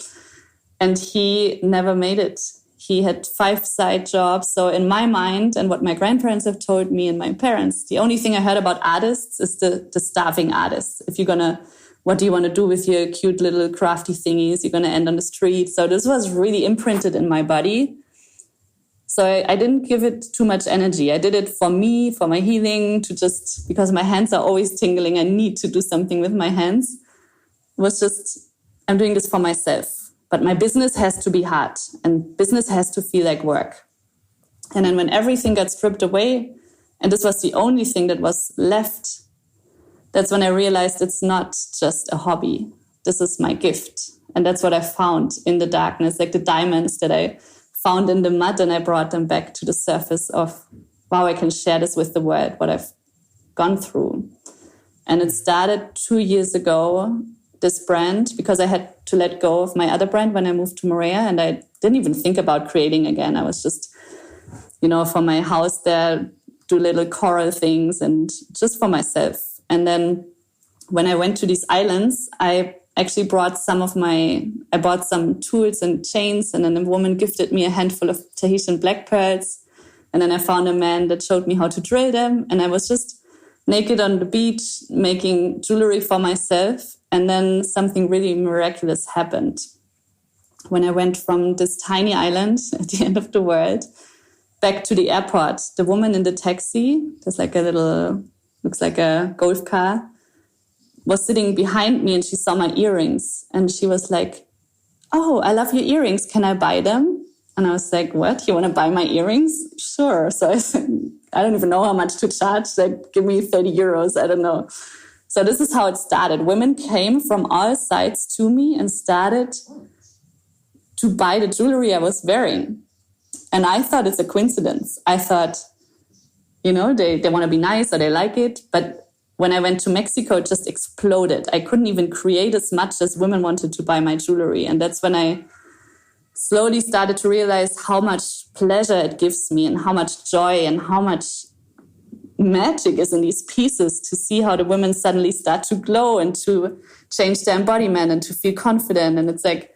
And he never made it. He had 5 side jobs. So in my mind, and what my grandparents have told me and my parents, the only thing I heard about artists is the starving artists. If you're gonna, what do you want to do with your cute little crafty thingies? You're going to end on the street. So this was really imprinted in my body. So I didn't give it too much energy. I did it for me, for my healing, to just, because my hands are always tingling. I need to do something with my hands. It was just, I'm doing this for myself. But my business has to be hard and business has to feel like work. And then when everything got stripped away, and this was the only thing that was left, that's when I realized it's not just a hobby. This is my gift. And that's what I found in the darkness, like the diamonds that I found in the mud, and I brought them back to the surface of, wow, I can share this with the world, what I've gone through. And it started 2 years ago, this brand, because I had to let go of my other brand when I moved to Morea, and I didn't even think about creating again. I was just, for my house there, do little coral things and just for myself. And then when I went to these islands, I actually brought I bought some tools and chains, and then a woman gifted me a handful of Tahitian black pearls. And then I found a man that showed me how to drill them. And I was just naked on the beach, making jewelry for myself. And then something really miraculous happened. When I went from this tiny island at the end of the world back to the airport, the woman in the taxi, there's like a little, looks like a golf car, was sitting behind me, and she saw my earrings. And she was like, "Oh, I love your earrings. Can I buy them?" And I was like, "What? You want to buy my earrings?" "Sure." So I said, I don't even know how much to charge. Like, give me 30 euros. I don't know. So this is how it started. Women came from all sides to me and started to buy the jewelry I was wearing. And I thought it's a coincidence. I thought, they want to be nice or they like it. But when I went to Mexico, it just exploded. I couldn't even create as much as women wanted to buy my jewelry. And that's when I slowly started to realize how much pleasure it gives me and how much joy and how much magic is in these pieces, to see how the women suddenly start to glow and to change their embodiment and to feel confident. And it's like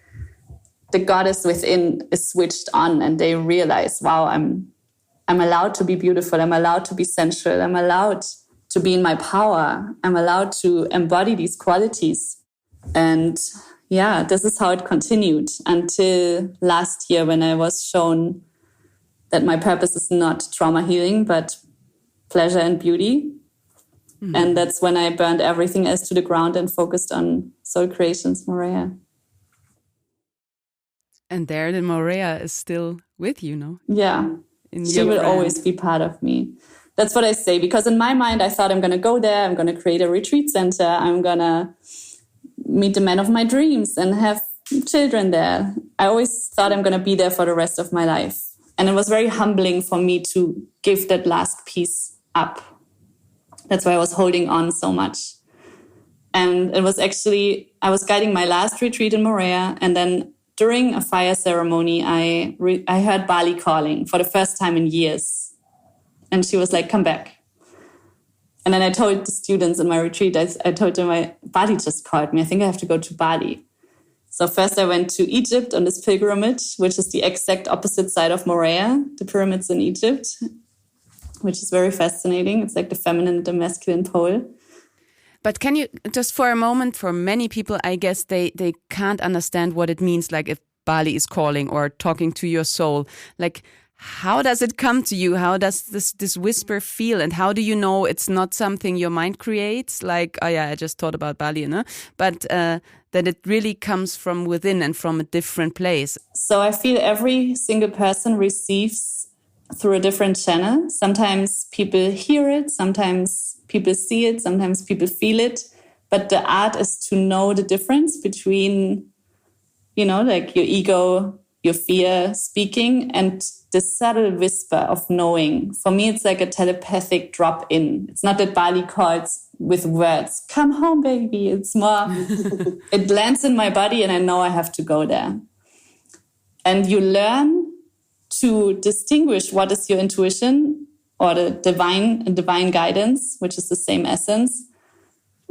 the goddess within is switched on and they realize, wow, I'm allowed to be beautiful. I'm allowed to be sensual. I'm allowed to be in my power. I'm allowed to embody these qualities. And yeah, this is how it continued until last year, when I was shown that my purpose is not trauma healing, but pleasure and beauty. Mm-hmm. And that's when I burned everything else to the ground and focused on Soul Creations Morea. And there the Morea is still with you, no? Yeah, she will always be part of me. That's what I say, because in my mind, I thought I'm going to go there, I'm going to create a retreat center, I'm going to meet the man of my dreams and have children there. I always thought I'm going to be there for the rest of my life. And it was very humbling for me to give that last piece up. That's why I was holding on so much. And it was actually, I was guiding my last retreat in Morea, and then during a fire ceremony, I heard Bali calling for the first time in years. And she was like, come back. And then I told the students in my retreat, I told them, Bali just called me. I think I have to go to Bali. So first I went to Egypt on this pilgrimage, which is the exact opposite side of Morea, the pyramids in Egypt, which is very fascinating. It's like the feminine and the masculine pole. But can you, just for a moment, for many people, I guess they can't understand what it means, like if Bali is calling or talking to your soul. Like, how does it come to you? How does this whisper feel? And how do you know it's not something your mind creates? Like, oh yeah, I just thought about Bali, no? But that it really comes from within and from a different place. So I feel every single person receives through a different channel. Sometimes people hear it, sometimes people see it, sometimes people feel it. But the art is to know the difference between, you know, like your ego, your fear speaking, and the subtle whisper of knowing. For me, it's like a telepathic drop in. It's not that Bali calls with words, come home, baby. It's more, it lands in my body and I know I have to go there. And you learn to distinguish what is your intuition or the divine guidance, which is the same essence,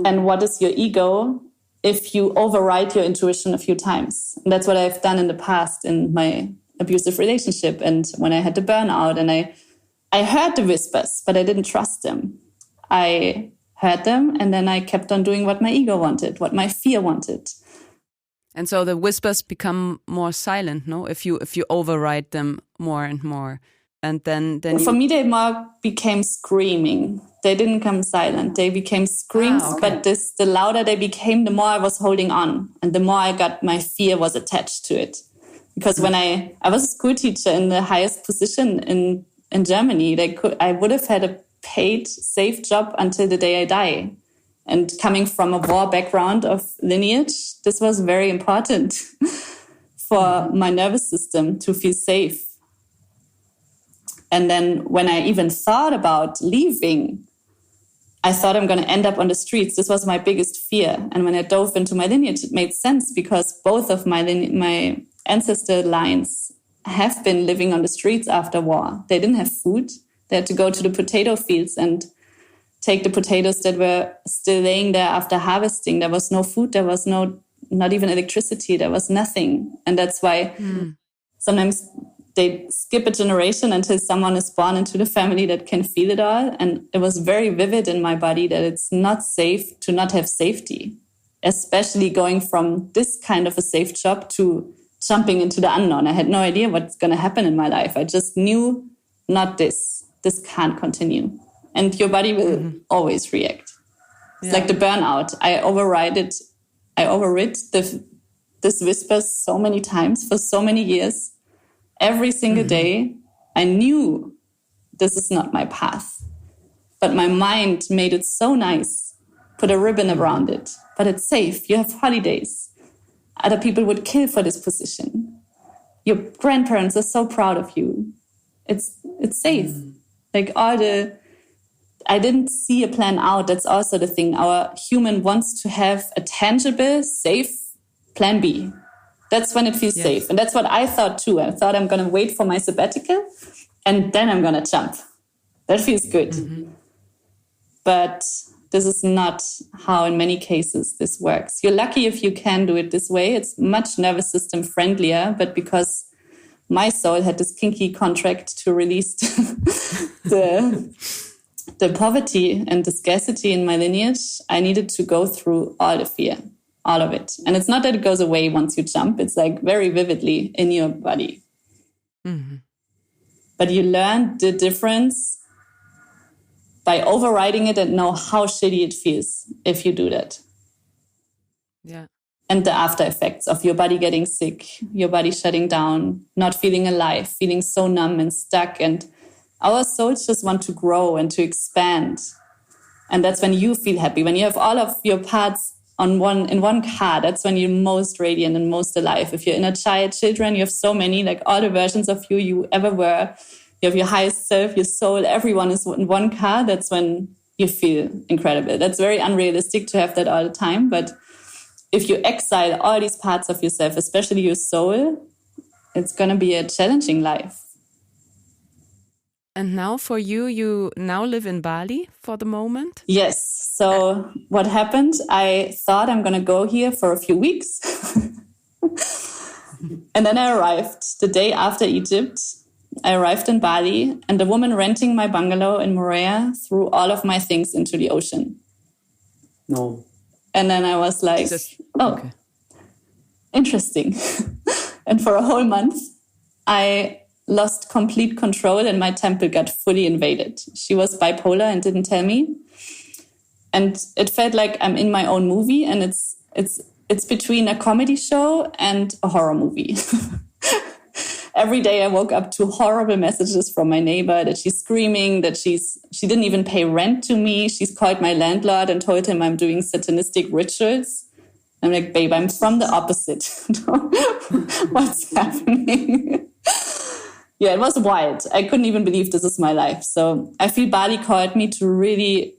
and what is your ego if you override your intuition a few times. And that's what I've done in the past in my abusive relationship and when I had the burnout. And I heard the whispers, but I didn't trust them. I heard them and then I kept on doing what my ego wanted, what my fear wanted. And so the whispers become more silent, no? If you override them more and more. And then for me, they more became screaming. They didn't come silent. They became screams, but the louder they became, the more I was holding on. And the more I got, my fear was attached to it. Because when I was a school teacher in the highest position in Germany, I would have had a paid, safe job until the day I die. And coming from a war background of lineage, this was very important for my nervous system to feel safe. And then when I even thought about leaving, I thought I'm going to end up on the streets. This was my biggest fear. And when I dove into my lineage, it made sense because both of my ancestor lines have been living on the streets after war. They didn't have food. They had to go to the potato fields and take the potatoes that were still laying there after harvesting. There was no food. There was not even electricity. There was nothing. And that's why sometimes they skip a generation until someone is born into the family that can feel it all. And it was very vivid in my body that it's not safe to not have safety, especially going from this kind of a safe job to jumping into the unknown. I had no idea what's going to happen in my life. I just knew not this. This can't continue. And your body will always react. It's like the burnout. I overrid this whispers so many times for so many years. Every single day, I knew this is not my path. But my mind made it so nice, put a ribbon around it. But it's safe. You have holidays. Other people would kill for this position. Your grandparents are so proud of you. It's safe. I didn't see a plan out. That's also the thing. Our human wants to have a tangible, safe plan B. That's when it feels safe. And that's what I thought too. I thought I'm going to wait for my sabbatical and then I'm going to jump. That feels good. But this is not how in many cases this works. You're lucky if you can do it this way. It's much nervous system friendlier, but because my soul had this kinky contract to release the poverty and the scarcity in my lineage, I needed to go through all the fear, all of it. And it's not that it goes away once you jump. It's like very vividly in your body. But you learn the difference by overriding it and know how shitty it feels if you do that. Yeah. And the after effects of your body getting sick, your body shutting down, not feeling alive, feeling so numb and stuck. And our souls just want to grow and to expand. And that's when you feel happy. When you have all of your parts in one car, that's when you're most radiant and most alive. If you're inner children, you have so many, like all the versions of you ever were. You have your highest self, your soul, everyone is in one car. That's when you feel incredible. That's very unrealistic to have that all the time. But if you exile all these parts of yourself, especially your soul, it's going to be a challenging life. And now for you, you now live in Bali for the moment? Yes. So what happened? I thought I'm going to go here for a few weeks. And then I arrived the day after Egypt. I arrived in Bali and the woman renting my bungalow in Moorea threw all of my things into the ocean. No. And then I was like, interesting. And for a whole month, I lost complete control and my temple got fully invaded. She was bipolar and didn't tell me. And it felt like I'm in my own movie, and it's between a comedy show and a horror movie. Every day I woke up to horrible messages from my neighbor that she's screaming, that she didn't even pay rent to me. She's called my landlord and told him I'm doing satanistic rituals. I'm like, babe, I'm from the opposite. What's happening? Yeah, it was wild. I couldn't even believe this is my life. So I feel Bali called me to really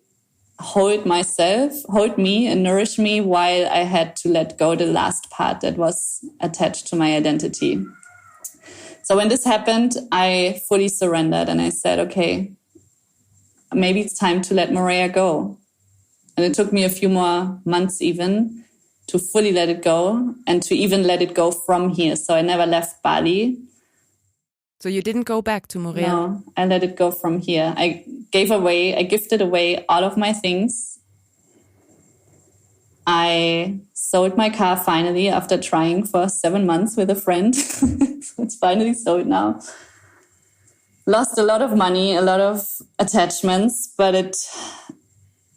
hold me and nourish me while I had to let go the last part that was attached to my identity. So when this happened, I fully surrendered and I said, okay, maybe it's time to let Moorea go. And it took me a few more months even to fully let it go and to even let it go from here. So I never left Bali. So you didn't go back to Moorea? No, I let it go from here. I gifted away all of my things. I sold my car finally after trying for 7 months with a friend. It's finally sold now. Lost a lot of money, a lot of attachments, but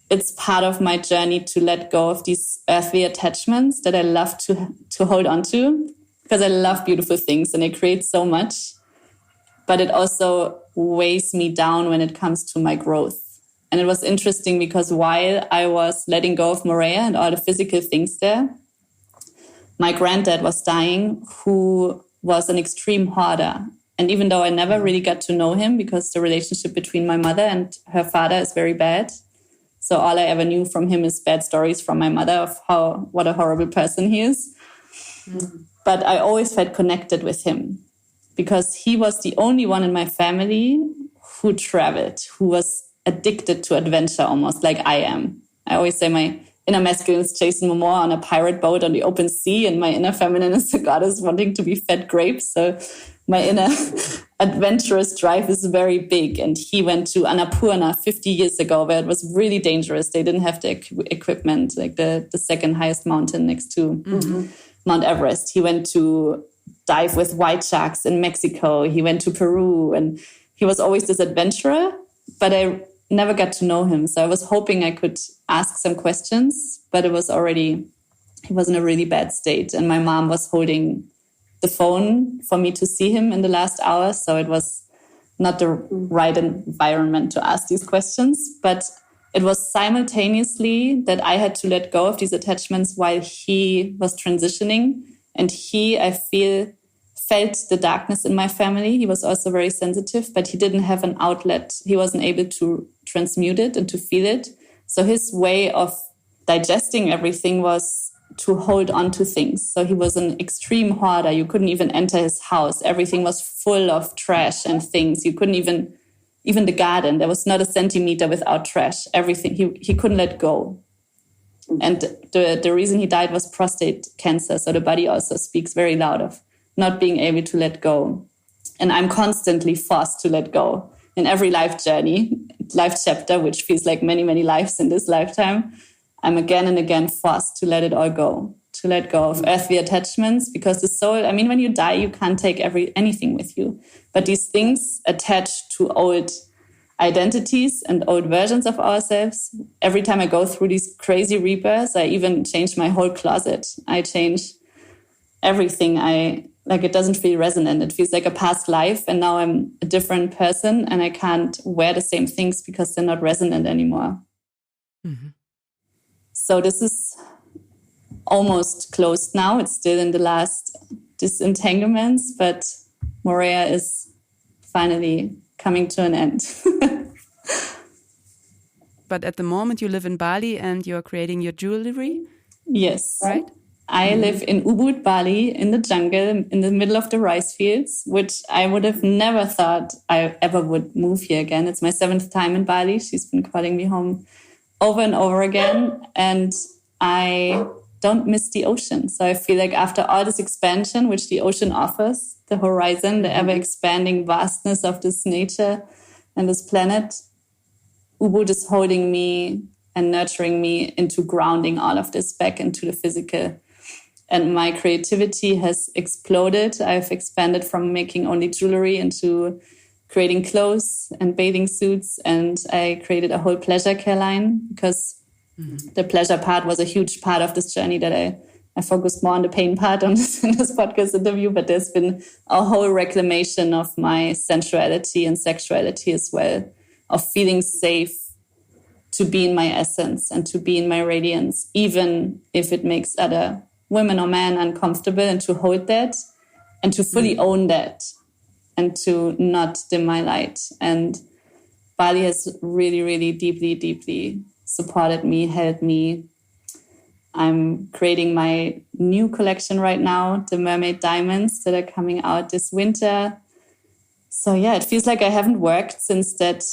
it's part of my journey to let go of these earthly attachments that I love to hold on to, because I love beautiful things and I create so much. But it also weighs me down when it comes to my growth. And it was interesting because while I was letting go of Moorea and all the physical things there, my granddad was dying, who was an extreme hoarder. And even though I never really got to know him because the relationship between my mother and her father is very bad. So all I ever knew from him is bad stories from my mother of what a horrible person he is. But I always felt connected with him because he was the only one in my family who traveled, who was addicted to adventure almost like I am. I always say my inner masculine is Jason Momoa on a pirate boat on the open sea, and my inner feminine is the goddess wanting to be fed grapes. So my inner adventurous drive is very big. And he went to Annapurna 50 years ago, where it was really dangerous. They didn't have the equipment, like the second highest mountain next to Mount Everest. He went to dive with white sharks in Mexico. He went to Peru, and he was always this adventurer, but I never got to know him. So I was hoping I could ask some questions, but he was in a really bad state. And my mom was holding the phone for me to see him in the last hour. So it was not the right environment to ask these questions. But it was simultaneously that I had to let go of these attachments while he was transitioning. And I felt the darkness in my family. He was also very sensitive, but he didn't have an outlet. He wasn't able to transmute it and to feel it. So his way of digesting everything was to hold on to things. So he was an extreme hoarder. You couldn't even enter his house. Everything was full of trash and things. You couldn't even the garden, there was not a centimeter without trash. Everything, he couldn't let go. And the reason he died was prostate cancer. So the body also speaks very loud of not being able to let go. And I'm constantly forced to let go in every life journey, life chapter, which feels like many, many lives in this lifetime. I'm again and again forced to let it all go, to let go of earthly attachments, because the soul, I mean, when you die, you can't take anything with you. But these things attach to old identities and old versions of ourselves. Every time I go through these crazy rebirths, I even change my whole closet. I change everything. It doesn't feel resonant. It feels like a past life, and now I'm a different person, and I can't wear the same things because they're not resonant anymore. Mm-hmm. So this is almost closed now. It's still in the last disentanglements, but Morea is finally coming to an end. But at the moment you live in Bali and you're creating your jewelry? Yes. Right? I live in Ubud, Bali, in the jungle, in the middle of the rice fields, which I would have never thought I ever would move here again. It's my 7th time in Bali. She's been calling me home over and over again. And I don't miss the ocean. So I feel like after all this expansion, which the ocean offers, the horizon, the ever-expanding vastness of this nature and this planet, Ubud is holding me and nurturing me into grounding all of this back into the physical. And my creativity has exploded. I've expanded from making only jewelry into creating clothes and bathing suits. And I created a whole pleasure care line because the pleasure part was a huge part of this journey that I focused more on the pain part in this podcast interview, but there's been a whole reclamation of my sensuality and sexuality as well, of feeling safe to be in my essence and to be in my radiance, even if it makes other women or men uncomfortable, and to hold that and to fully own that and to not dim my light. And Bali has really, really deeply, deeply supported me, held me. I'm creating my new collection right now, the mermaid diamonds that are coming out this winter. So yeah, it feels like I haven't worked since that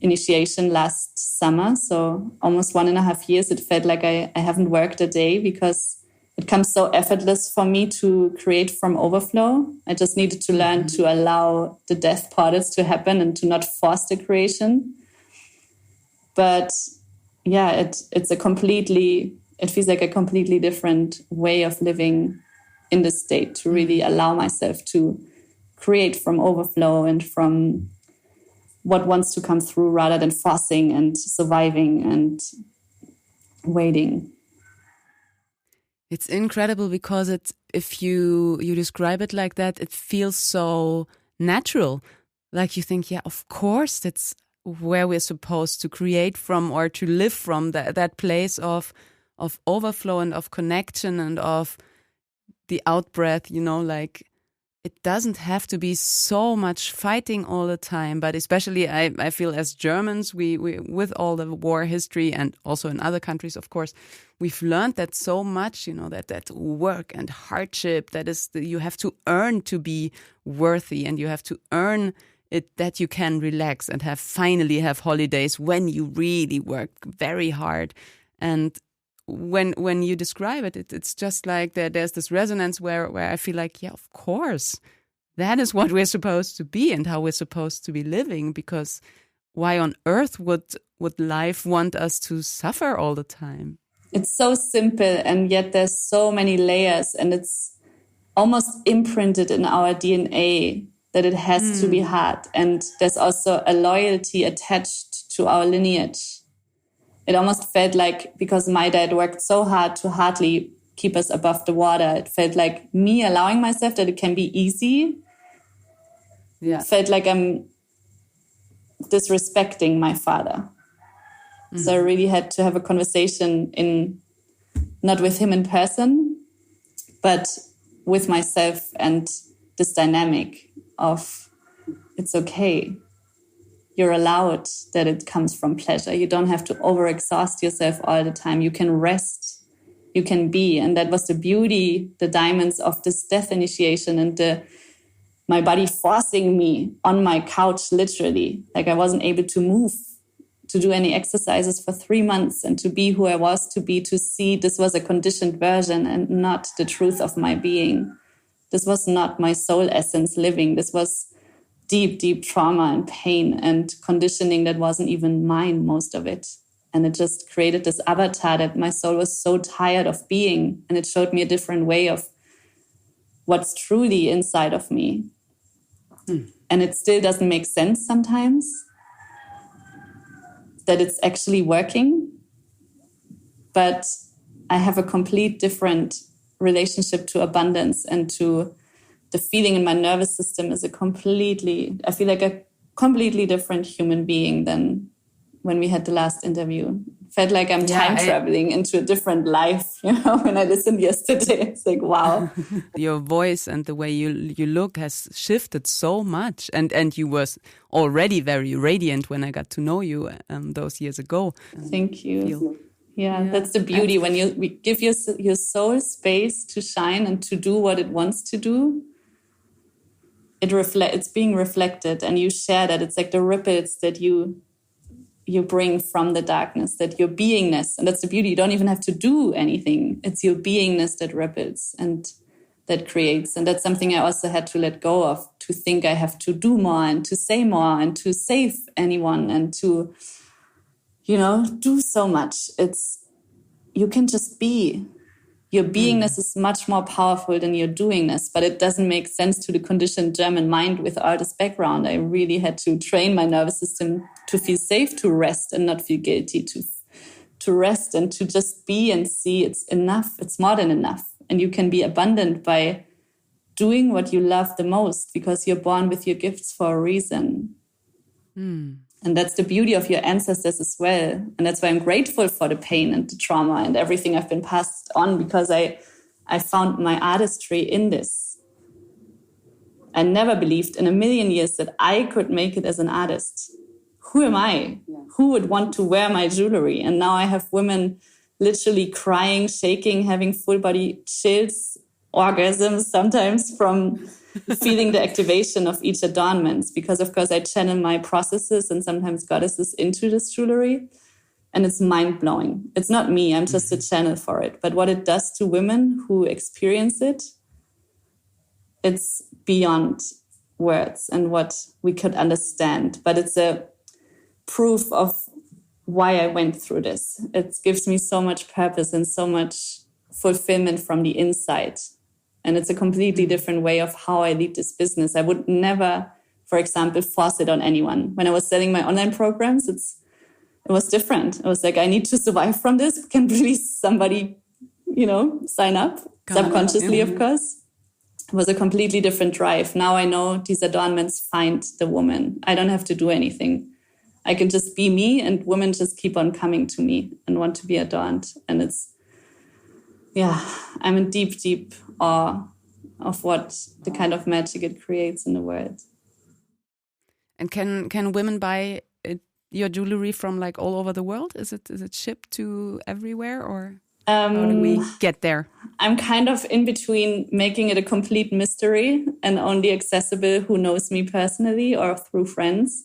initiation last summer. So almost 1.5 years, it felt like I haven't worked a day because it comes so effortless for me to create from overflow. I just needed to learn to allow the death portals to happen and to not force the creation. But yeah, it feels like a completely different way of living in this state, to really allow myself to create from overflow and from what wants to come through rather than forcing and surviving and waiting. It's incredible because if you describe it like that, it feels so natural. Like you think, yeah, of course, that's where we're supposed to create from or to live from, that place of overflow and of connection and of the out-breath, like it doesn't have to be so much fighting all the time. But especially I feel as Germans, we with all the war history and also in other countries, of course, we've learned that so much, that work and hardship, you have to earn to be worthy, and you have to earn it that you can relax and finally have holidays when you really work very hard. And when you describe it, it's just like there's this resonance where I feel like, yeah, of course, that is what we're supposed to be and how we're supposed to be living, because why on earth would life want us to suffer all the time? It's so simple, and yet there's so many layers, and it's almost imprinted in our DNA that it has to be hard. And there's also a loyalty attached to our lineage. It almost felt like, because my dad worked so hard to hardly keep us above the water, it felt like me allowing myself that it can be easy. Yeah. It felt like I'm disrespecting my father. So I really had to have a conversation not with him in person, but with myself, and this dynamic of it's okay. You're allowed that it comes from pleasure. You don't have to overexhaust yourself all the time. You can rest you can be. And that was the beauty, the diamonds of this death initiation, and my body forcing me on my couch, literally. Like I wasn't able to move, to do any exercises for 3 months, and to be who I was to be, to see this was a conditioned version and not the truth of my being. This was not my soul essence living. This was deep, deep trauma and pain and conditioning that wasn't even mine, most of it. And it just created this avatar that my soul was so tired of being. And it showed me a different way of what's truly inside of me. And it still doesn't make sense sometimes that it's actually working. But I have a complete different relationship to abundance, and to the feeling in my nervous system is I feel like a completely different human being than when we had the last interview. Felt like I'm time traveling into a different life, when I listened yesterday. It's like, wow. Your voice and the way you look has shifted so much. And you was already very radiant when I got to know you those years ago. Thank you. Yeah, that's the beauty. When you give your soul space to shine and to do what it wants to do, it's being reflected, and you share that. It's like the ripples that you bring from the darkness, that your beingness, and that's the beauty. You don't even have to do anything. It's your beingness that ripples and that creates. And that's something I also had to let go of, to think I have to do more and to say more and to save anyone and to, do so much. You can just be. Your beingness is much more powerful than your doingness, but it doesn't make sense to the conditioned German mind with artist background. I really had to train my nervous system to feel safe, to rest and not feel guilty, to rest and to just be and see it's enough. It's more than enough. And you can be abundant by doing what you love the most, because you're born with your gifts for a reason. And that's the beauty of your ancestors as well. And that's why I'm grateful for the pain and the trauma and everything I've been passed on, because I found my artistry in this. I never believed in a million years that I could make it as an artist. Who am I? Who would want to wear my jewelry? And now I have women literally crying, shaking, having full body chills, orgasms sometimes from feeling the activation of each adornment, because of course I channel my processes and sometimes goddesses into this jewelry, and it's mind-blowing. It's not me, I'm just a channel for it. But what it does to women who experience it, it's beyond words and what we could understand. But it's a proof of why I went through this. It gives me so much purpose and so much fulfillment from the inside. And it's a completely different way of how I lead this business. I would never, for example, force it on anyone. When I was selling my online programs, it was different. I was like, I need to survive from this. Can please somebody, sign up? Subconsciously, of course. It was a completely different drive. Now I know these adornments find the woman. I don't have to do anything. I can just be me, and women just keep on coming to me and want to be adorned. And I'm in deep, deep awe of what the kind of magic it creates in the world. And can women buy your jewelry from like all over the world? Is it shipped to everywhere, or how do we get there? I'm kind of in between making it a complete mystery and only accessible who knows me personally or through friends,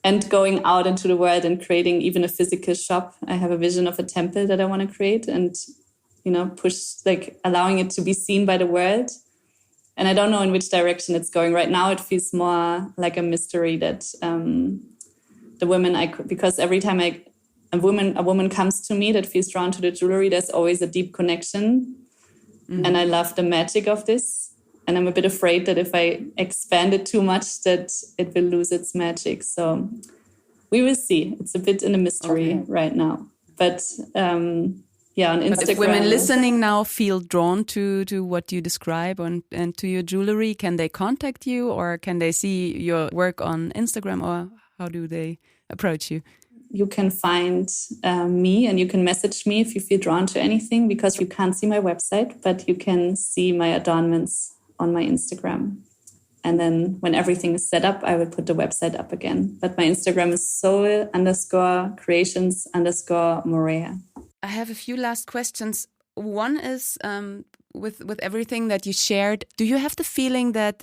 and going out into the world and creating even a physical shop. I have a vision of a temple that I want to create and push, like allowing it to be seen by the world. And I don't know in which direction it's going right now. It feels more like a mystery that the women because every time a woman comes to me that feels drawn to the jewelry, there's always a deep connection. And I love the magic of this. And I'm a bit afraid that if I expand it too much, that it will lose its magic. So we will see. It's a bit in a mystery right now. But on Instagram. But if women listening now feel drawn to what you describe and to your jewelry, can they contact you, or can they see your work on Instagram, or how do they approach you? You can find me, and you can message me if you feel drawn to anything, because you can't see my website, but you can see my adornments on my Instagram. And then when everything is set up, I will put the website up again. But my Instagram is soul_creations_Morea. I have a few last questions. One is with everything that you shared, do you have the feeling that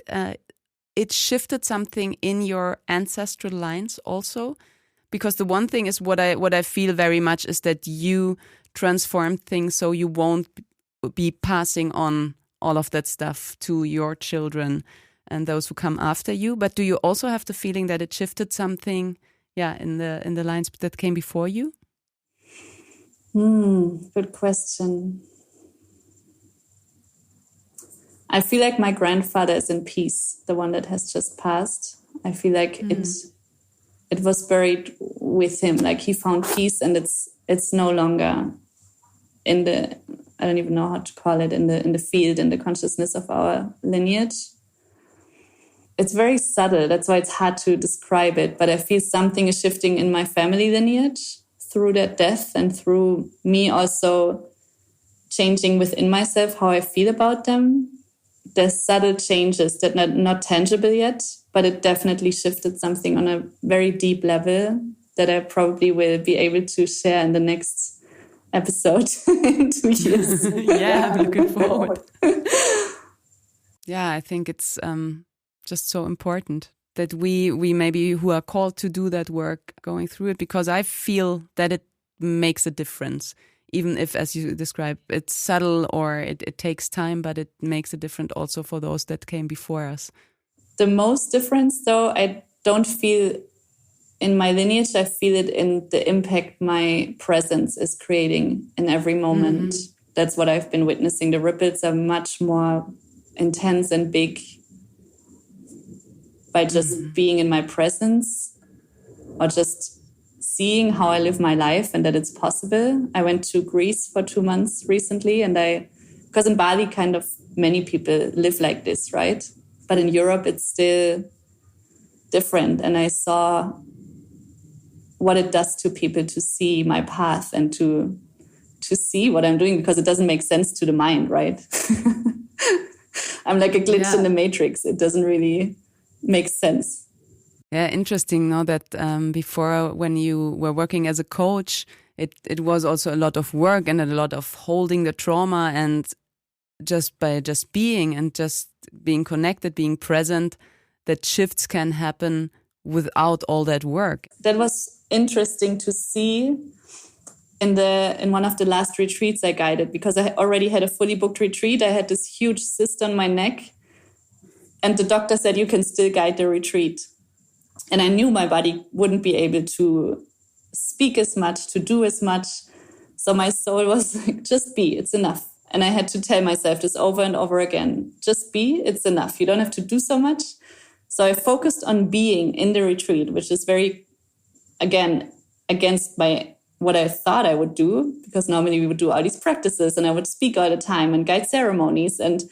it shifted something in your ancestral lines also? Because the one thing is what I feel very much is that you transform things so you won't be passing on all of that stuff to your children and those who come after you. But do you also have the feeling that it shifted something, in the lines that came before you? Good question. I feel like my grandfather is in peace, the one that has just passed. I feel like it was buried with him. Like he found peace, and it's no longer in the, I don't even know how to call it, in the field, in the consciousness of our lineage. It's very subtle. That's why it's hard to describe it. But I feel something is shifting in my family lineage through that death, and through me also changing within myself how I feel about them. There's subtle changes that are not tangible yet, but it definitely shifted something on a very deep level that I probably will be able to share in the next episode in 2 years. Yeah, I'm looking forward. Yeah, I think it's just so important that we maybe who are called to do that work going through it, because I feel that it makes a difference. Even if, as you describe, it's subtle or it takes time, but it makes a difference also for those that came before us. The most difference, though, I don't feel in my lineage. I feel it in the impact my presence is creating in every moment. That's what I've been witnessing. The ripples are much more intense and big by just being in my presence, or just seeing how I live my life and that it's possible. I went to Greece for 2 months recently, and because in Bali, kind of many people live like this, right? But in Europe, it's still different. And I saw what it does to people to see my path and to see what I'm doing, because it doesn't make sense to the mind, right? I'm like a glitch in the matrix. It doesn't really make sense. Yeah, interesting. Now that before, when you were working as a coach, it was also a lot of work and a lot of holding the trauma, and just by just being and just being connected, being present, that shifts can happen without all that work. That was interesting to see in one of the last retreats I guided, because I already had a fully booked retreat. I had this huge cyst on my neck, and the doctor said, you can still guide the retreat. And I knew my body wouldn't be able to speak as much, to do as much. So my soul was like, just be, it's enough. And I had to tell myself this over and over again. Just be, it's enough. You don't have to do so much. So I focused on being in the retreat, which is very, again, against what I thought I would do, because normally we would do all these practices and I would speak all the time and guide ceremonies, and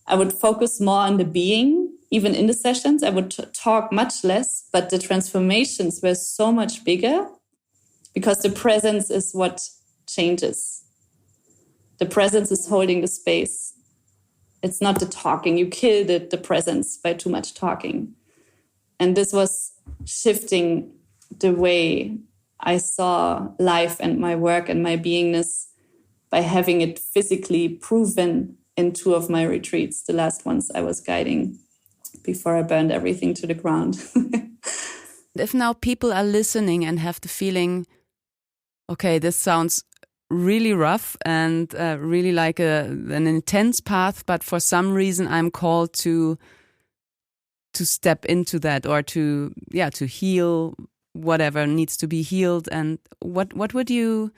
I would focus more on the being. Even in the sessions, I would talk much less, but the transformations were so much bigger, because the presence is what changes. The presence is holding the space. It's not the talking. You kill the presence by too much talking. And this was shifting the way I saw life and my work and my beingness, by having it physically proven in 2 of my retreats, the last ones I was guiding, before I burned everything to the ground. If now people are listening and have the feeling, okay, this sounds really rough and really like an intense path, but for some reason I'm called to step into that, or to heal whatever needs to be healed. And what would you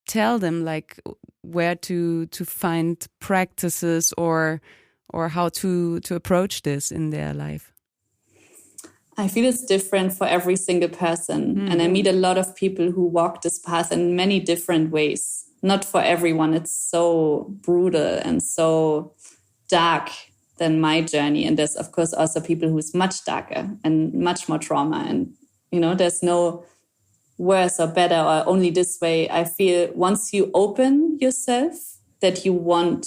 tell them, like where to find practices or how to approach this in their life? I feel it's different for every single person. And I meet a lot of people who walk this path in many different ways. Not for everyone. It's so brutal and so dark than my journey. And there's, of course, also people who's much darker and much more trauma. And, there's no worse or better or only this way. I feel once you open yourself, that you want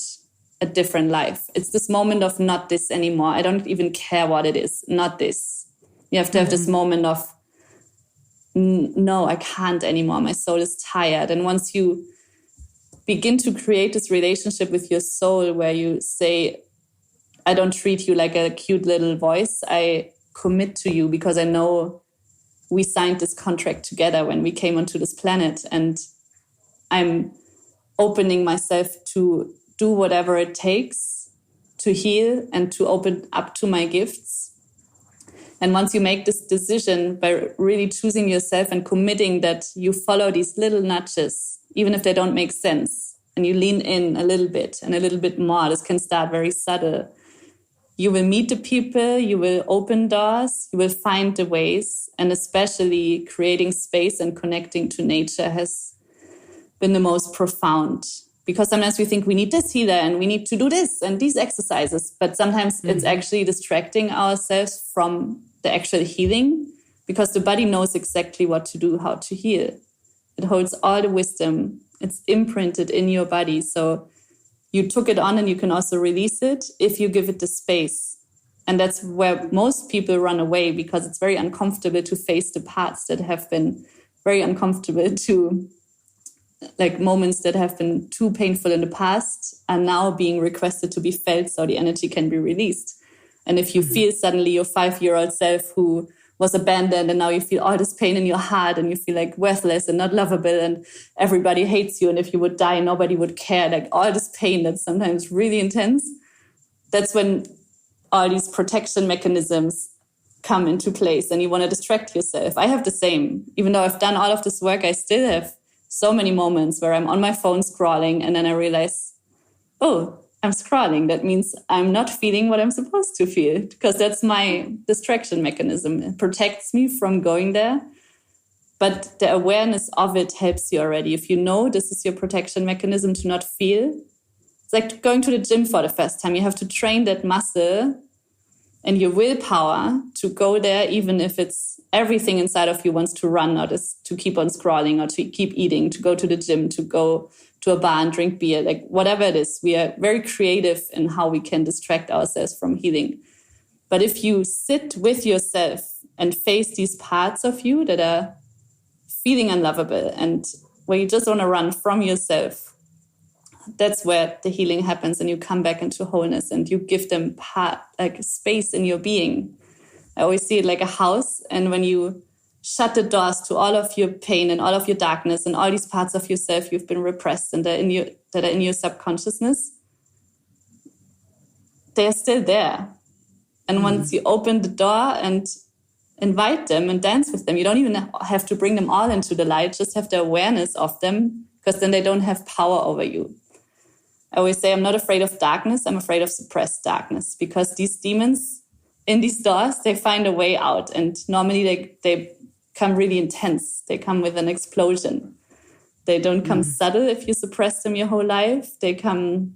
a different life. It's this moment of not this anymore. I don't even care what it is. Not this. You have to have this moment of, no, I can't anymore. My soul is tired. And once you begin to create this relationship with your soul where you say, I don't treat you like a cute little voice. I commit to you because I know we signed this contract together when we came onto this planet, and I'm opening myself to do whatever it takes to heal and to open up to my gifts. And once you make this decision by really choosing yourself and committing that you follow these little nudges, even if they don't make sense, and you lean in a little bit and a little bit more, this can start very subtle. You will meet the people, you will open doors, you will find the ways, and especially creating space and connecting to nature has been the most profound. Because sometimes we think we need this healer and we need to do this and these exercises, but sometimes it's actually distracting ourselves from the actual healing, because the body knows exactly what to do, how to heal. It holds all the wisdom. It's imprinted in your body. So you took it on and you can also release it if you give it the space. And that's where most people run away, because it's very uncomfortable to face the parts that have been very uncomfortable to, like moments that have been too painful in the past are now being requested to be felt so the energy can be released. And if you feel suddenly your 5-year-old self who was abandoned and now you feel all this pain in your heart and you feel like worthless and not lovable and everybody hates you, and if you would die, nobody would care, like all this pain that's sometimes really intense, that's when all these protection mechanisms come into place and you want to distract yourself. I have the same. Even though I've done all of this work, I still have so many moments where I'm on my phone scrolling and then I realize, oh, I'm scrolling. That means I'm not feeling what I'm supposed to feel, because that's my distraction mechanism. It protects me from going there. But the awareness of it helps you already. If you know this is your protection mechanism to not feel, it's like going to the gym for the first time. You have to train that muscle and your willpower to go there, even if it's everything inside of you wants to run or just to keep on scrolling or to keep eating, to go to the gym, to go to a bar and drink beer, like whatever it is. We are very creative in how we can distract ourselves from healing. But if you sit with yourself and face these parts of you that are feeling unlovable and where you just want to run from yourself, that's where the healing happens, and you come back into wholeness and you give them like space in your being. I always see it like a house, and when you shut the doors to all of your pain and all of your darkness and all these parts of yourself you've been repressed and that are in your subconsciousness, they're still there. And once you open the door and invite them and dance with them, you don't even have to bring them all into the light, just have the awareness of them, because then they don't have power over you. I always say I'm not afraid of darkness, I'm afraid of suppressed darkness, because these demons in these doors, they find a way out, and normally they come really intense. They come with an explosion. They don't come subtle if you suppress them your whole life. They come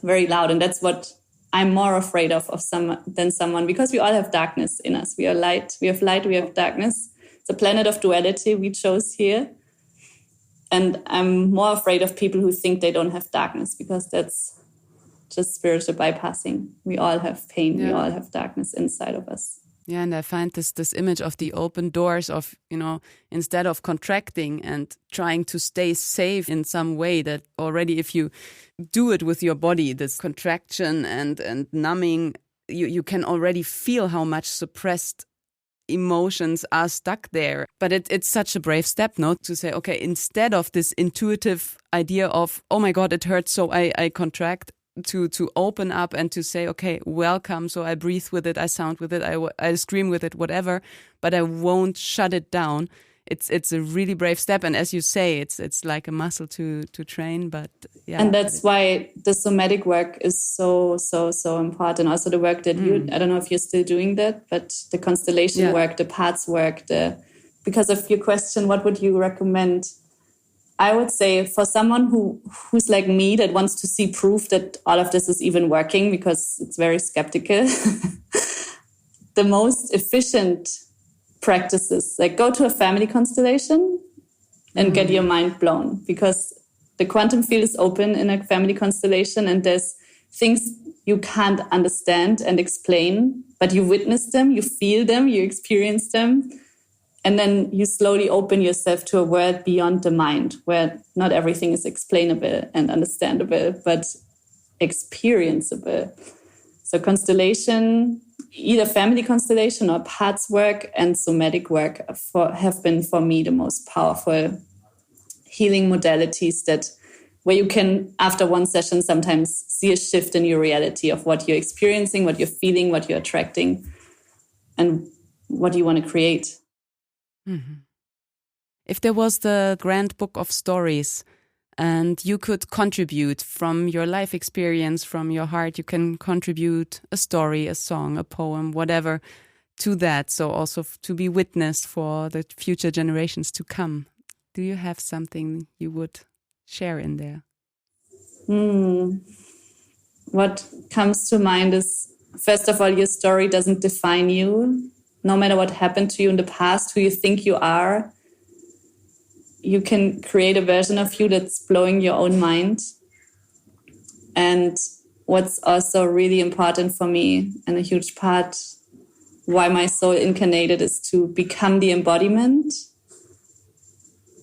very loud, and that's what I'm more afraid of than someone, because we all have darkness in us. We are light, we have darkness. It's a planet of duality we chose here. And I'm more afraid of people who think they don't have darkness, because that's just spiritual bypassing. We all have pain. We all have darkness inside of us. Yeah, and I find this image of the open doors of, instead of contracting and trying to stay safe in some way, that already if you do it with your body, this contraction and numbing, you can already feel how much suppressed emotions are stuck there. But it's such a brave step, no? To say, okay, instead of this intuitive idea of, oh my God, it hurts, so I contract, to open up and to say, okay, welcome. So I breathe with it, I sound with it, I scream with it, whatever, but I won't shut it down. It's a really brave step. And as you say, it's like a muscle to train, but yeah. And that's why the somatic work is so, so, so important. Also the work that I don't know if you're still doing that, but the constellation work, the parts work, because of your question, what would you recommend? I would say for someone who's like me, that wants to see proof that all of this is even working, because it's very skeptical, the most efficient practices, like go to a family constellation and get your mind blown, because the quantum field is open in a family constellation, and there's things you can't understand and explain, but you witness them, you feel them, you experience them. And then you slowly open yourself to a world beyond the mind, where not everything is explainable and understandable, but experienceable. So constellation, either family constellation or parts work and somatic work have been for me the most powerful healing modalities where you can, after one session, sometimes see a shift in your reality of what you're experiencing, what you're feeling, what you're attracting, and what you want to create. Mm-hmm. If there was the grand book of stories and you could contribute from your life experience, from your heart, you can contribute a story, a song, a poem, whatever, to that. So also to be witnessed for the future generations to come. Do you have something you would share in there? What comes to mind is, first of all, your story doesn't define you. No matter what happened to you in the past, who you think you are, you can create a version of you that's blowing your own mind. And what's also really important for me, and a huge part why my soul incarnated, is to become the embodiment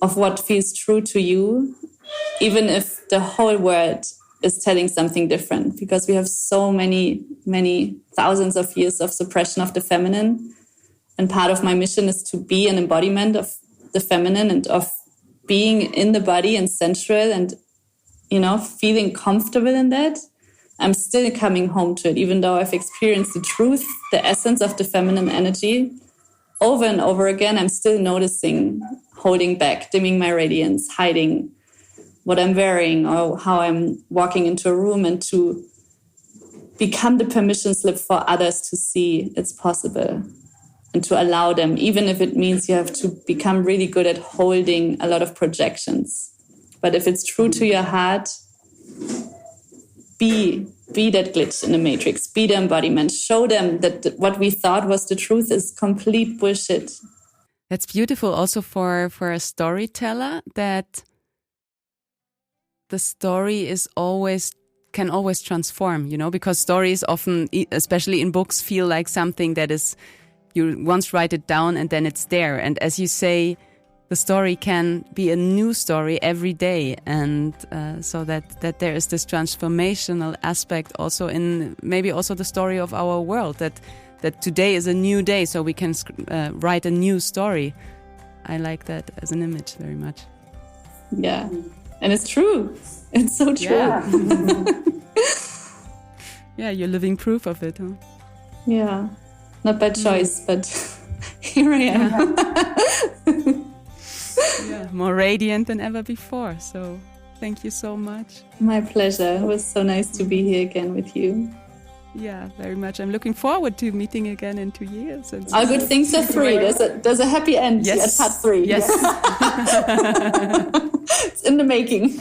of what feels true to you, even if the whole world is telling something different, because we have so many thousands of years of suppression of the feminine. And part of my mission is to be an embodiment of the feminine and of being in the body and sensual and, feeling comfortable in that. I'm still coming home to it, even though I've experienced the truth, the essence of the feminine energy over and over again. I'm still noticing, holding back, dimming my radiance, hiding what I'm wearing or how I'm walking into a room, and to become the permission slip for others to see it's possible and to allow them, even if it means you have to become really good at holding a lot of projections. But if it's true to your heart, be that glitch in the matrix, be the embodiment, show them that what we thought was the truth is complete bullshit. That's beautiful also for a storyteller, that the story can always transform, because stories often, especially in books, feel like something that is, you once write it down and then it's there. And as you say, the story can be a new story every day. And so that there is this transformational aspect also in maybe also the story of our world, that today is a new day, so we can write a new story. I like that as an image very much. Yeah, and it's true. It's so true. Yeah, yeah, you're living proof of it, huh? Yeah. Not by choice, but here I am. Yeah, more radiant than ever before. So thank you so much. My pleasure. It was so nice to be here again with you. Yeah, very much. I'm looking forward to meeting again in 2 years. All good things are free. There's a happy end at part 3. Yes. It's in the making.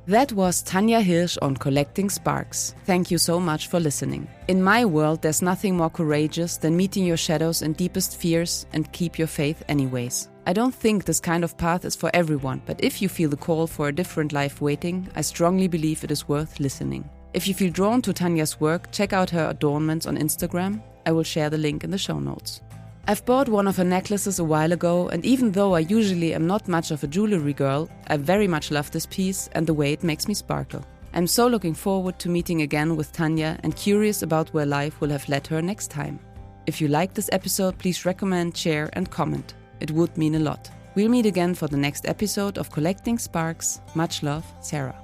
That was Tanja Hirsch on Collecting Sparks. Thank you so much for listening. In my world, there's nothing more courageous than meeting your shadows and deepest fears and keep your faith anyways. I don't think this kind of path is for everyone, but if you feel the call for a different life waiting, I strongly believe it is worth listening. If you feel drawn to Tanja's work, check out her adornments on Instagram. I will share the link in the show notes. I've bought one of her necklaces a while ago, and even though I usually am not much of a jewelry girl, I very much love this piece and the way it makes me sparkle. I'm so looking forward to meeting again with Tanja and curious about where life will have led her next time. If you liked this episode, please recommend, share and comment. It would mean a lot. We'll meet again for the next episode of Collecting Sparks. Much love, Sarah.